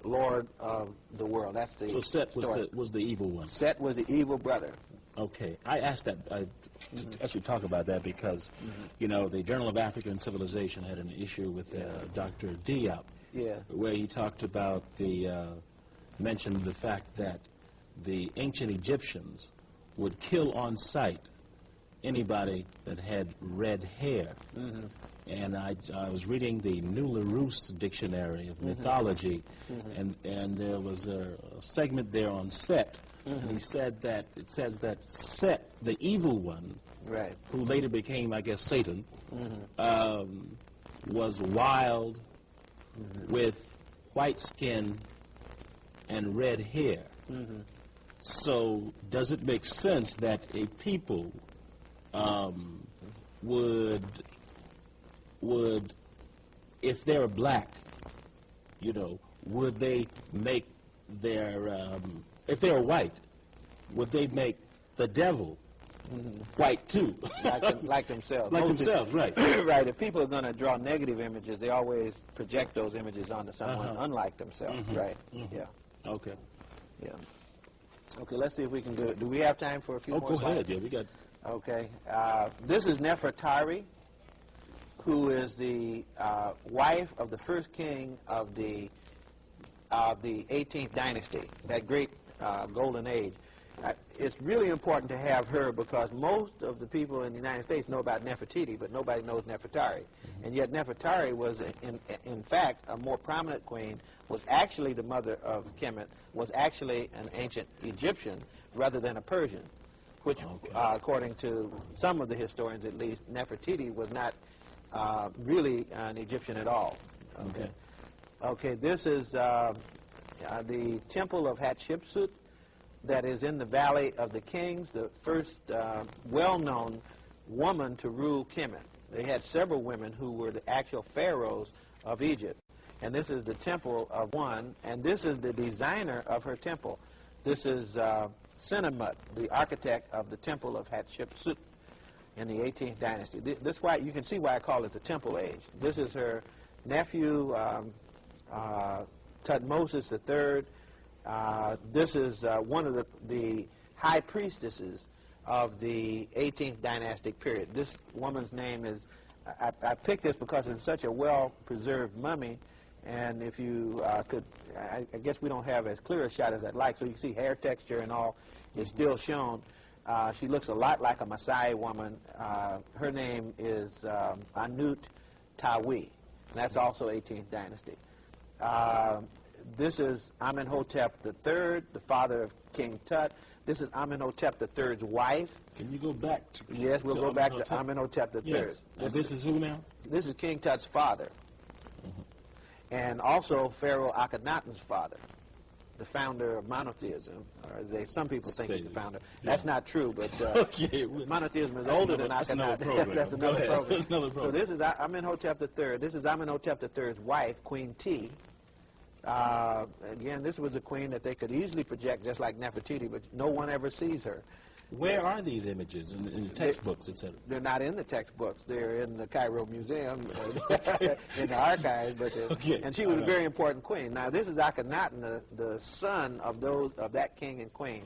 Lord of the world. That's the So Set was the evil one. Set was the evil brother. Okay, I asked that to actually talk about that because, you know, the Journal of African Civilization had an issue with Dr. Diop, where he talked about mentioned the fact that the ancient Egyptians would kill on sight anybody that had red hair. And I was reading the New Larousse Dictionary of Mythology, and there was a segment there on Set. And he said that it says that Set, the evil one, who later became, I guess, Satan, was wild with white skin and red hair. So does it make sense that a people would, if they're black, you know, would they make their, if they're white, would they make the devil white too? like themselves. Like themselves, right. Right. If people are going to draw negative images, they always project those images onto someone unlike themselves, right? Yeah. Okay. Yeah. Okay, let's see if we can do it. Do we have time for a few more go slides? ahead. Yeah, we got... Okay. This is Nefertari, who is the wife of the first king of the 18th dynasty, that great golden age. It's really important to have her because most of the people in the United States know about Nefertiti, but nobody knows Nefertari. And yet Nefertari was, in fact, a more prominent queen, was actually the mother of Kemet, was actually an ancient Egyptian rather than a Persian, which, according to some of the historians at least, Nefertiti was not really an Egyptian at all. Okay. Okay, this is the Temple of Hatshepsut that is in the Valley of the Kings, the first well-known woman to rule Kemet. They had several women who were the actual pharaohs of Egypt. And this is the temple of one, and this is the designer of her temple. This is Senenmut, the architect of the Temple of Hatshepsut in the 18th dynasty. This why you can see why I call it the Temple Age. This is her nephew, Tutmosis III. This is one of the high priestesses of the 18th dynastic period. This woman's name is, I picked this because it's such a well-preserved mummy, And if you could, I guess we don't have as clear a shot as I'd like, so you can see hair texture and all is still shown. She looks a lot like a Maasai woman. Her name is Anut Tawi, and that's also 18th dynasty. This is Amenhotep III, the father of King Tut. This is Amenhotep III's wife. Can you go back to... Yes, we'll go back to Amenhotep III. Yes. This is who now? This is King Tut's father. And also Pharaoh Akhenaten's father, the founder of monotheism. Or some people think he's the founder. Yeah. That's not true, but okay. Monotheism is older than Akhenaten. That's another program. So this is Amenhotep III. This is Amenhotep III's wife, Queen T. Again, this was a queen that they could easily project just like Nefertiti, but no one ever sees her. Where are these images? In the textbooks, etc.? They're not in the textbooks. They're in the Cairo Museum, in the archives. But and she was a very important queen. Now, this is Akhenaten, the son of that king and queen,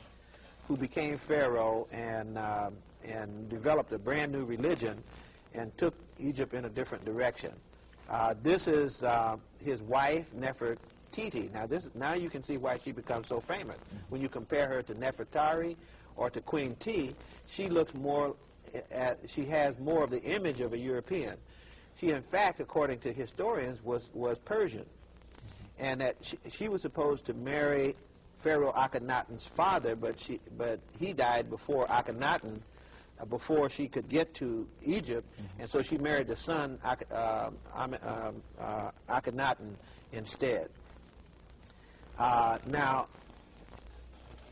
who became pharaoh and developed a brand new religion and took Egypt in a different direction. This is his wife, Nefertiti. Now you can see why she becomes so famous. When you compare her to Nefertari or to Queen T, she looks more, she has more of the image of a European. She, in fact, according to historians, was Persian, and that she was supposed to marry Pharaoh Akhenaten's father, but he died before Akhenaten, before she could get to Egypt, and so she married the son Akhenaten instead. Now,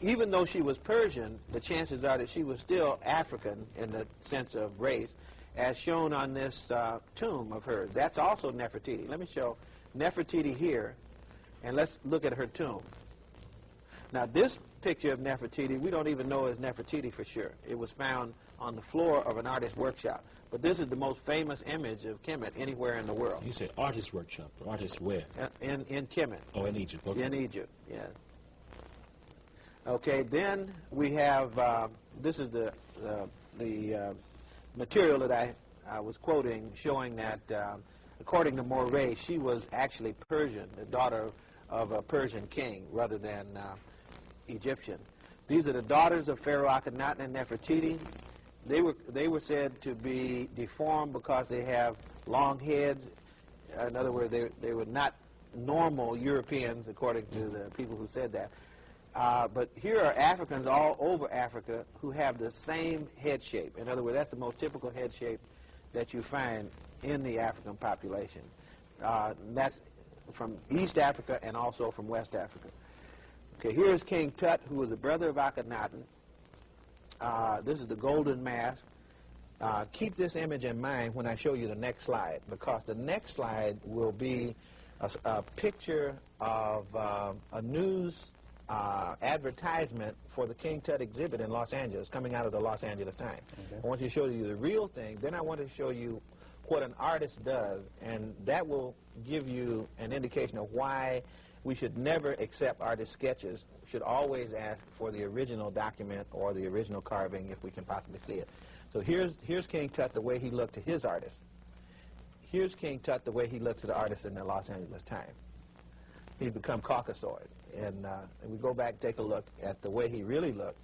even though she was Persian, the chances are that she was still African in the sense of race, as shown on this tomb of hers. That's also Nefertiti. Let me show Nefertiti here, and let's look at her tomb. Now, this picture of Nefertiti, we don't even know is Nefertiti for sure. It was found on the floor of an artist's workshop. But this is the most famous image of Kemet anywhere in the world. You say artist workshop, artist where? In Kemet. Oh, in Egypt. Okay. In Egypt, yes. Okay, then we have, this is the material that I was quoting, showing that, according to Moray, she was actually Persian, the daughter of a Persian king, rather than Egyptian. These are the daughters of Pharaoh Akhenaten and Nefertiti. They were said to be deformed because they have long heads. In other words, they were not normal Europeans, according to the people who said that. But here are Africans all over Africa who have the same head shape. In other words, that's the most typical head shape that you find in the African population. That's from East Africa and also from West Africa. Okay, here's King Tut, who was the brother of Akhenaten. This is the golden mask. Keep this image in mind when I show you the next slide, because the next slide will be a picture of a news advertisement for the King Tut exhibit in Los Angeles, coming out of the Los Angeles Times. Okay. I want to show you the real thing. Then I want to show you what an artist does, and that will give you an indication of why we should never accept artist sketches. We should always ask for the original document or the original carving if we can possibly see it. So here's King Tut the way he looked to his artist. Here's King Tut the way he looked to the artist in the Los Angeles Times. He's become Caucasoid. And we go back and take a look at the way he really looked.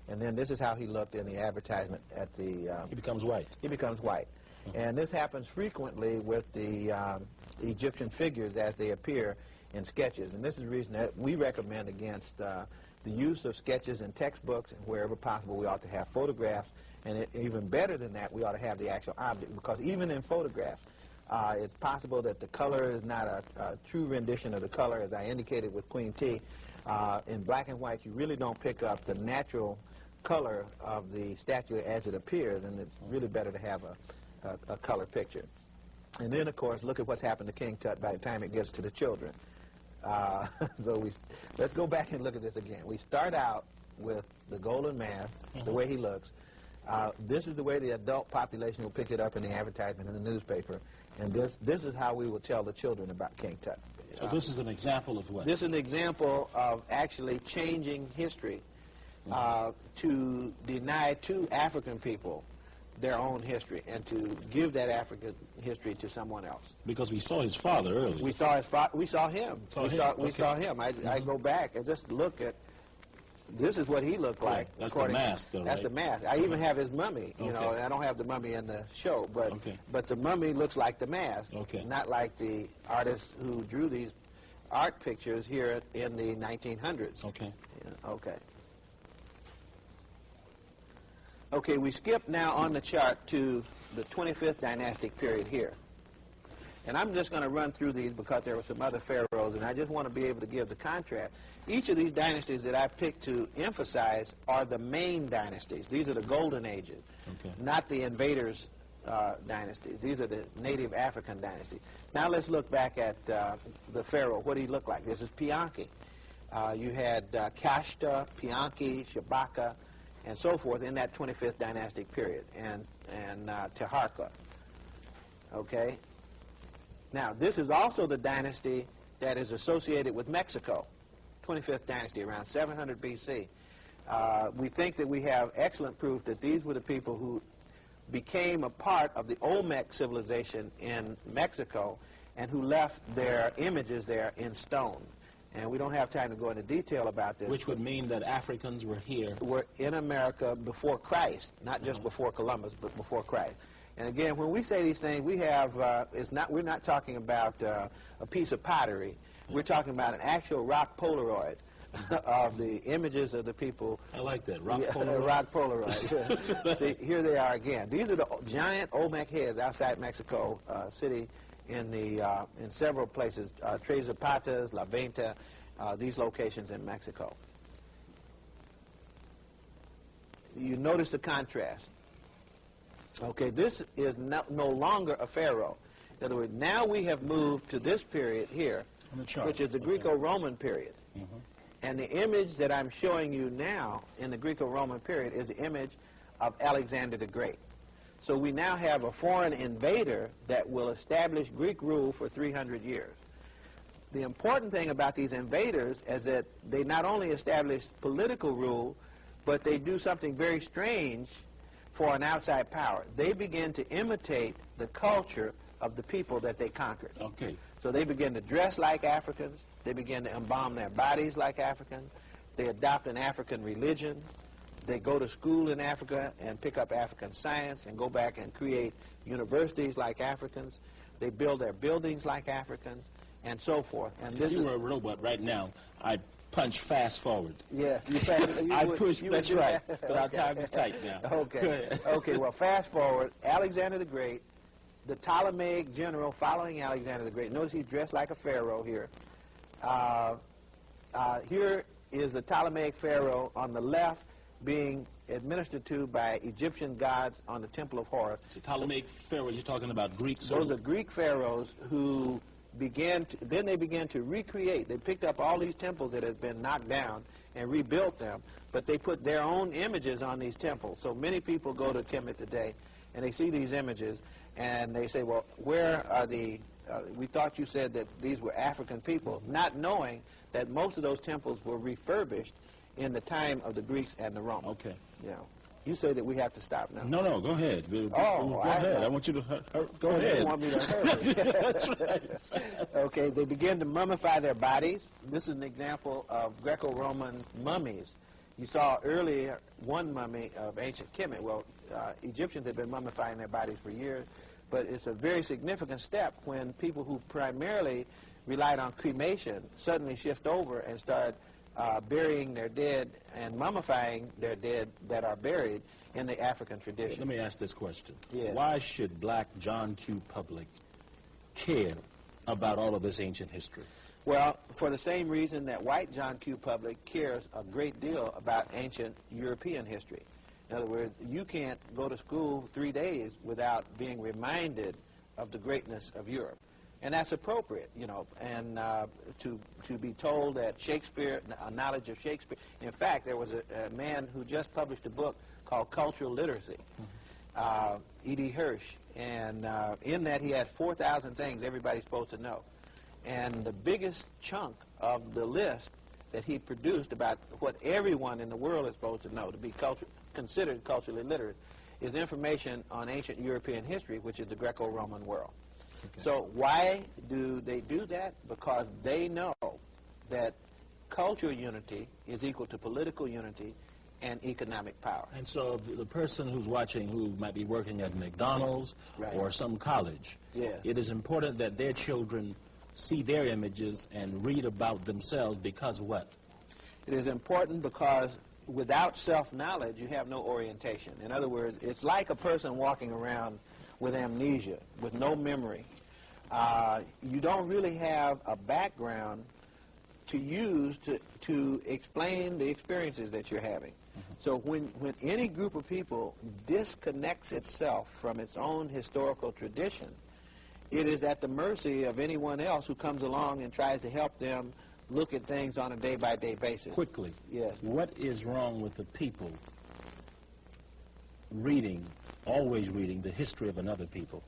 And then this is how he looked in the advertisement at the... he becomes white. He becomes white. And this happens frequently with the Egyptian figures as they appear in sketches. And this is the reason that we recommend against the use of sketches in textbooks, and wherever possible we ought to have photographs. And even better than that, we ought to have the actual object, because even in photographs, it's possible that the color is not a true rendition of the color, as I indicated with Queen T. In black and white, you really don't pick up the natural color of the statue as it appears, and it's really better to have a color picture. And then, of course, look at what's happened to King Tut by the time it gets to the children. So let's go back and look at this again. We start out with the golden man, the way he looks. This is the way the adult population will pick it up in the advertisement in the newspaper. And this is how we will tell the children about King Tut. So this is an example of what? This is an example of actually changing history to deny to African people their own history and to give that African history to someone else. Because we saw his father earlier. We saw his we saw him. We saw him. I go back and just look at. This is what he looked like. That's the mask, though, That's right? the mask. I even have his mummy. You know, I don't have the mummy in the show, but the mummy looks like the mask. Not like the artists who drew these art pictures here in the 1900s. Okay, we skip now on the chart to the 25th dynastic period here. And I'm just going to run through these because there were some other pharaohs, and I just want to be able to give the contrast. Each of these dynasties that I've picked to emphasize are the main dynasties. These are the golden ages, not the invaders' dynasties. These are the native African dynasties. Now let's look back at the pharaoh. What did he look like? This is Pianki. You had Kashta, Pianki, Shabaka, and so forth in that 25th dynastic period, and Teharka. Okay? Now, this is also the dynasty that is associated with Mexico, 25th dynasty, around 700 B.C. We think that we have excellent proof that these were the people who became a part of the Olmec civilization in Mexico and who left their images there in stone. And we don't have time to go into detail about this. Which would mean that Africans were here. Were in America before Christ, not just before Columbus, but before Christ. And again, when we say these things, we have, we're not talking about a piece of pottery. We're talking about an actual rock Polaroid of the images of the people. I like that, rock Polaroid. Rock Polaroid. See, here they are again. These are the giant Olmec heads outside Mexico City in several places, Tres Zapatas, La Venta, these locations in Mexico. You notice the contrast. Okay, this is no longer a pharaoh. In other words, now we have moved to this period here, which is the Greco-Roman period. And the image that I'm showing you now in the Greco-Roman period is the image of Alexander the Great. So we now have a foreign invader that will establish Greek rule for 300 years. The important thing about these invaders is that they not only establish political rule, but they do something very strange for an outside power. They begin to imitate the culture of the people that they conquered. So they begin to dress like Africans. They begin to embalm their bodies like Africans. They adopt an African religion. They go to school in Africa and pick up African science and go back and create universities like Africans. They build their buildings like Africans and so forth. And if you were a robot right now, I'd punch fast forward. Yes. I'd push, that's right. But our time is tight now. Okay, well, fast forward. Alexander the Great, the Ptolemaic general following Alexander the Great. Notice he's dressed like a pharaoh here. Here is the Ptolemaic pharaoh on the left being administered to by Egyptian gods on the Temple of Horus. So Ptolemaic pharaohs, you're talking about Greeks? Those are Greek pharaohs who began to recreate. They picked up all these temples that had been knocked down and rebuilt them, but they put their own images on these temples. So many people go to Kemet today and they see these images and they say, well, where are the we thought you said that these were African people, not knowing that most of those temples were refurbished in the time of the Greeks and the Romans. Yeah. You say that we have to stop now. No, go ahead. Go ahead. I want you to go ahead. You want me to hurry. That's right. Okay, they begin to mummify their bodies. This is an example of Greco-Roman mummies. You saw earlier one mummy of ancient Kemet. Well, Egyptians had been mummifying their bodies for years, but it's a very significant step when people who primarily relied on cremation suddenly shift over and start burying their dead and mummifying their dead that are buried in the African tradition. Let me ask this question. Yeah. Why should black John Q. Public care about all of this ancient history? Well, for the same reason that white John Q. Public cares a great deal about ancient European history. In other words, you can't go to school 3 days without being reminded of the greatness of Europe. And that's appropriate, you know, and to be told that Shakespeare, a knowledge of Shakespeare. In fact, there was a man who just published a book called Cultural Literacy, E.D. Hirsch, and in that he had 4,000 things everybody's supposed to know. And the biggest chunk of the list that he produced about what everyone in the world is supposed to know to be considered culturally literate is information on ancient European history, which is the Greco-Roman world. Okay. So why do they do that? Because they know that cultural unity is equal to political unity and economic power. And so the person who's watching who might be working at McDonald's Right. or some college, Yeah. it is important that their children see their images and read about themselves because what? It is important because without self-knowledge, you have no orientation. In other words, it's like a person walking around with amnesia, with no memory. You don't really have a background to use to explain the experiences that you're having. So when any group of people disconnects itself from its own historical tradition, it is at the mercy of anyone else who comes along and tries to help them look at things on a day-by-day basis. Quickly, Yes. what is wrong with the people reading, always reading, the history of another people?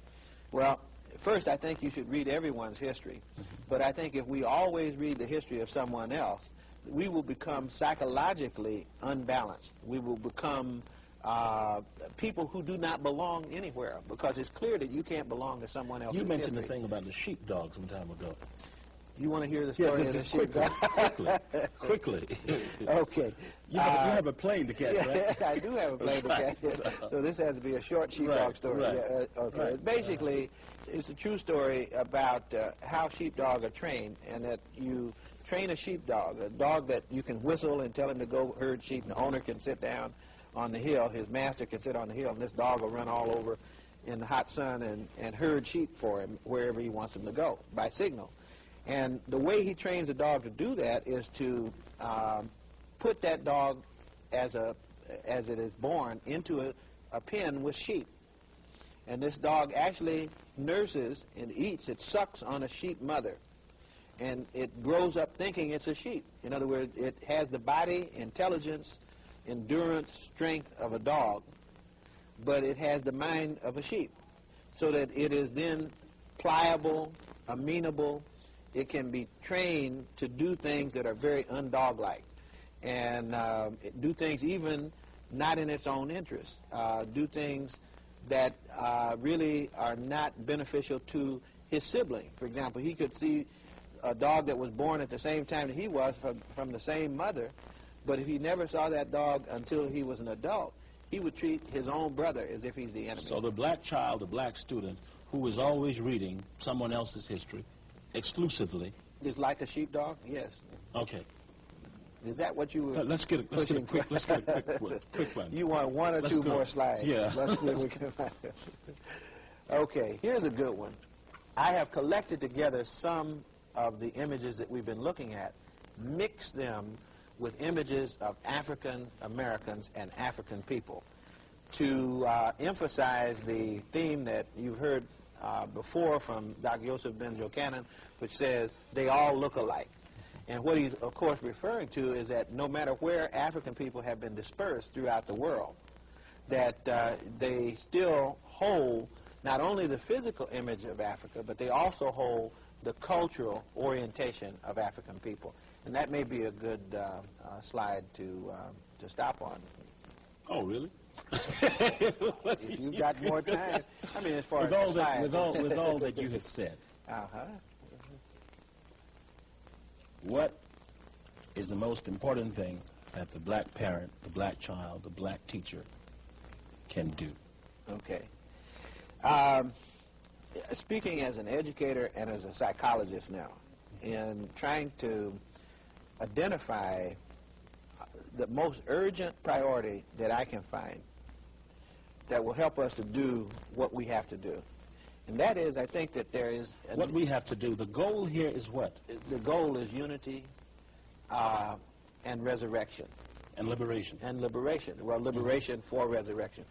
Well, first, I think you should read everyone's history. But I think if we always read the history of someone else, we will become psychologically unbalanced. We will become people who do not belong anywhere, because it's clear that you can't belong to someone else's You mentioned history. the thing about the sheepdog some time ago. You want to hear the story of the just quickly, sheepdog? quickly. Okay. You have a plane to catch, right? I do have a plane to Right. catch. So this has to be a short sheepdog Right, story. right, Yeah, okay. right. Basically, it's a true story about how sheepdog are trained, and that you train a sheepdog, a dog that you can whistle and tell him to go herd sheep, and the owner can sit down on the hill, his master can sit on the hill, and this dog will run all over in the hot sun and herd sheep for him wherever he wants him to go by signal. And the way he trains the dog to do that is to put that dog, as it is born, into a pen with sheep. And this dog actually nurses and eats, it sucks on a sheep mother. And it grows up thinking it's a sheep. In other words, it has the body, intelligence, endurance, strength of a dog, but it has the mind of a sheep. So that it is then pliable, amenable. It can be trained to do things that are very undog-like, and do things even not in its own interest, do things that really are not beneficial to his sibling. For example, he could see a dog that was born at the same time that he was from the same mother, but if he never saw that dog until he was an adult, he would treat his own brother as if he's the enemy. So the black child, the black student, who is always reading someone else's history, exclusively. Is like a sheepdog? Yes. Okay. Is that what you were Let's get a quick one. You want one or Let's two go. more slides? Yeah. Let's see if we can find it. Okay, here's a good one. I have collected together some of the images that we've been looking at, mixed them with images of African Americans and African people to emphasize the theme that you've heard before from Dr. Joseph Ben-Jochannan, which says they all look alike. And what he's, of course, referring to is that no matter where African people have been dispersed throughout the world, that they still hold not only the physical image of Africa, but they also hold the cultural orientation of African people. And that may be a good slide to stop on. Oh, really? If you've got more time. I mean, as far with as all the that, slides. with all that you have said, Uh-huh. what is the most important thing that the black parent, the black child, the black teacher can do? Okay. Speaking as an educator and as a psychologist now, in trying to identify the most urgent priority that I can find that will help us to do what we have to do. And that is, I think that there is... What we have to do, the goal here is what? The goal is unity and resurrection. And liberation. And liberation. Well, liberation for resurrection.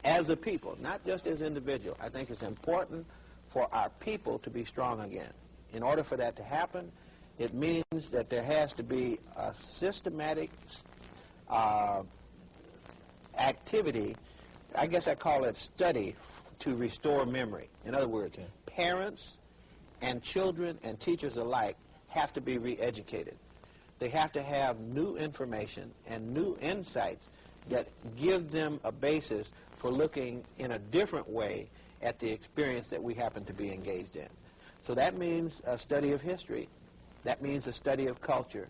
As a people, not just as individuals. I think it's important for our people to be strong again. In order for that to happen, it means that there has to be a systematic activity, I guess I call it study, to restore memory. In other words, parents and children and teachers alike have to be re-educated. They have to have new information and new insights that give them a basis for looking in a different way at the experience that we happen to be engaged in. So that means a study of history. That means a study of culture.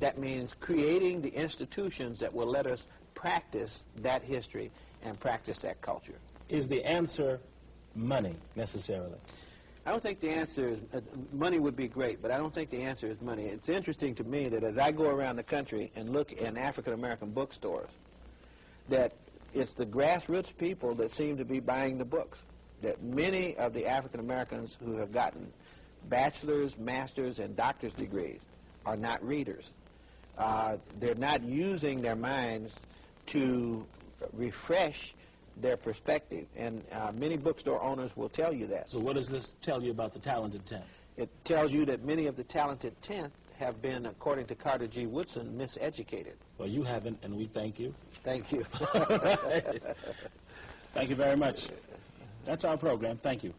That means creating the institutions that will let us practice that history and practice that culture. Is the answer money, necessarily? I don't think the answer is, money would be great, but I don't think the answer is money. It's interesting to me that as I go around the country and look in African-American bookstores, that it's the grassroots people that seem to be buying the books. That many of the African-Americans who have gotten bachelor's, master's, and doctor's degrees are not readers. They're not using their minds to refresh their perspective, and many bookstore owners will tell you that. So what does this tell you about the talented 10th? It tells you that many of the talented 10th have been, according to Carter G. Woodson, miseducated. Well, you haven't, and we thank you. Thank you. Thank you very much. That's our program. Thank you.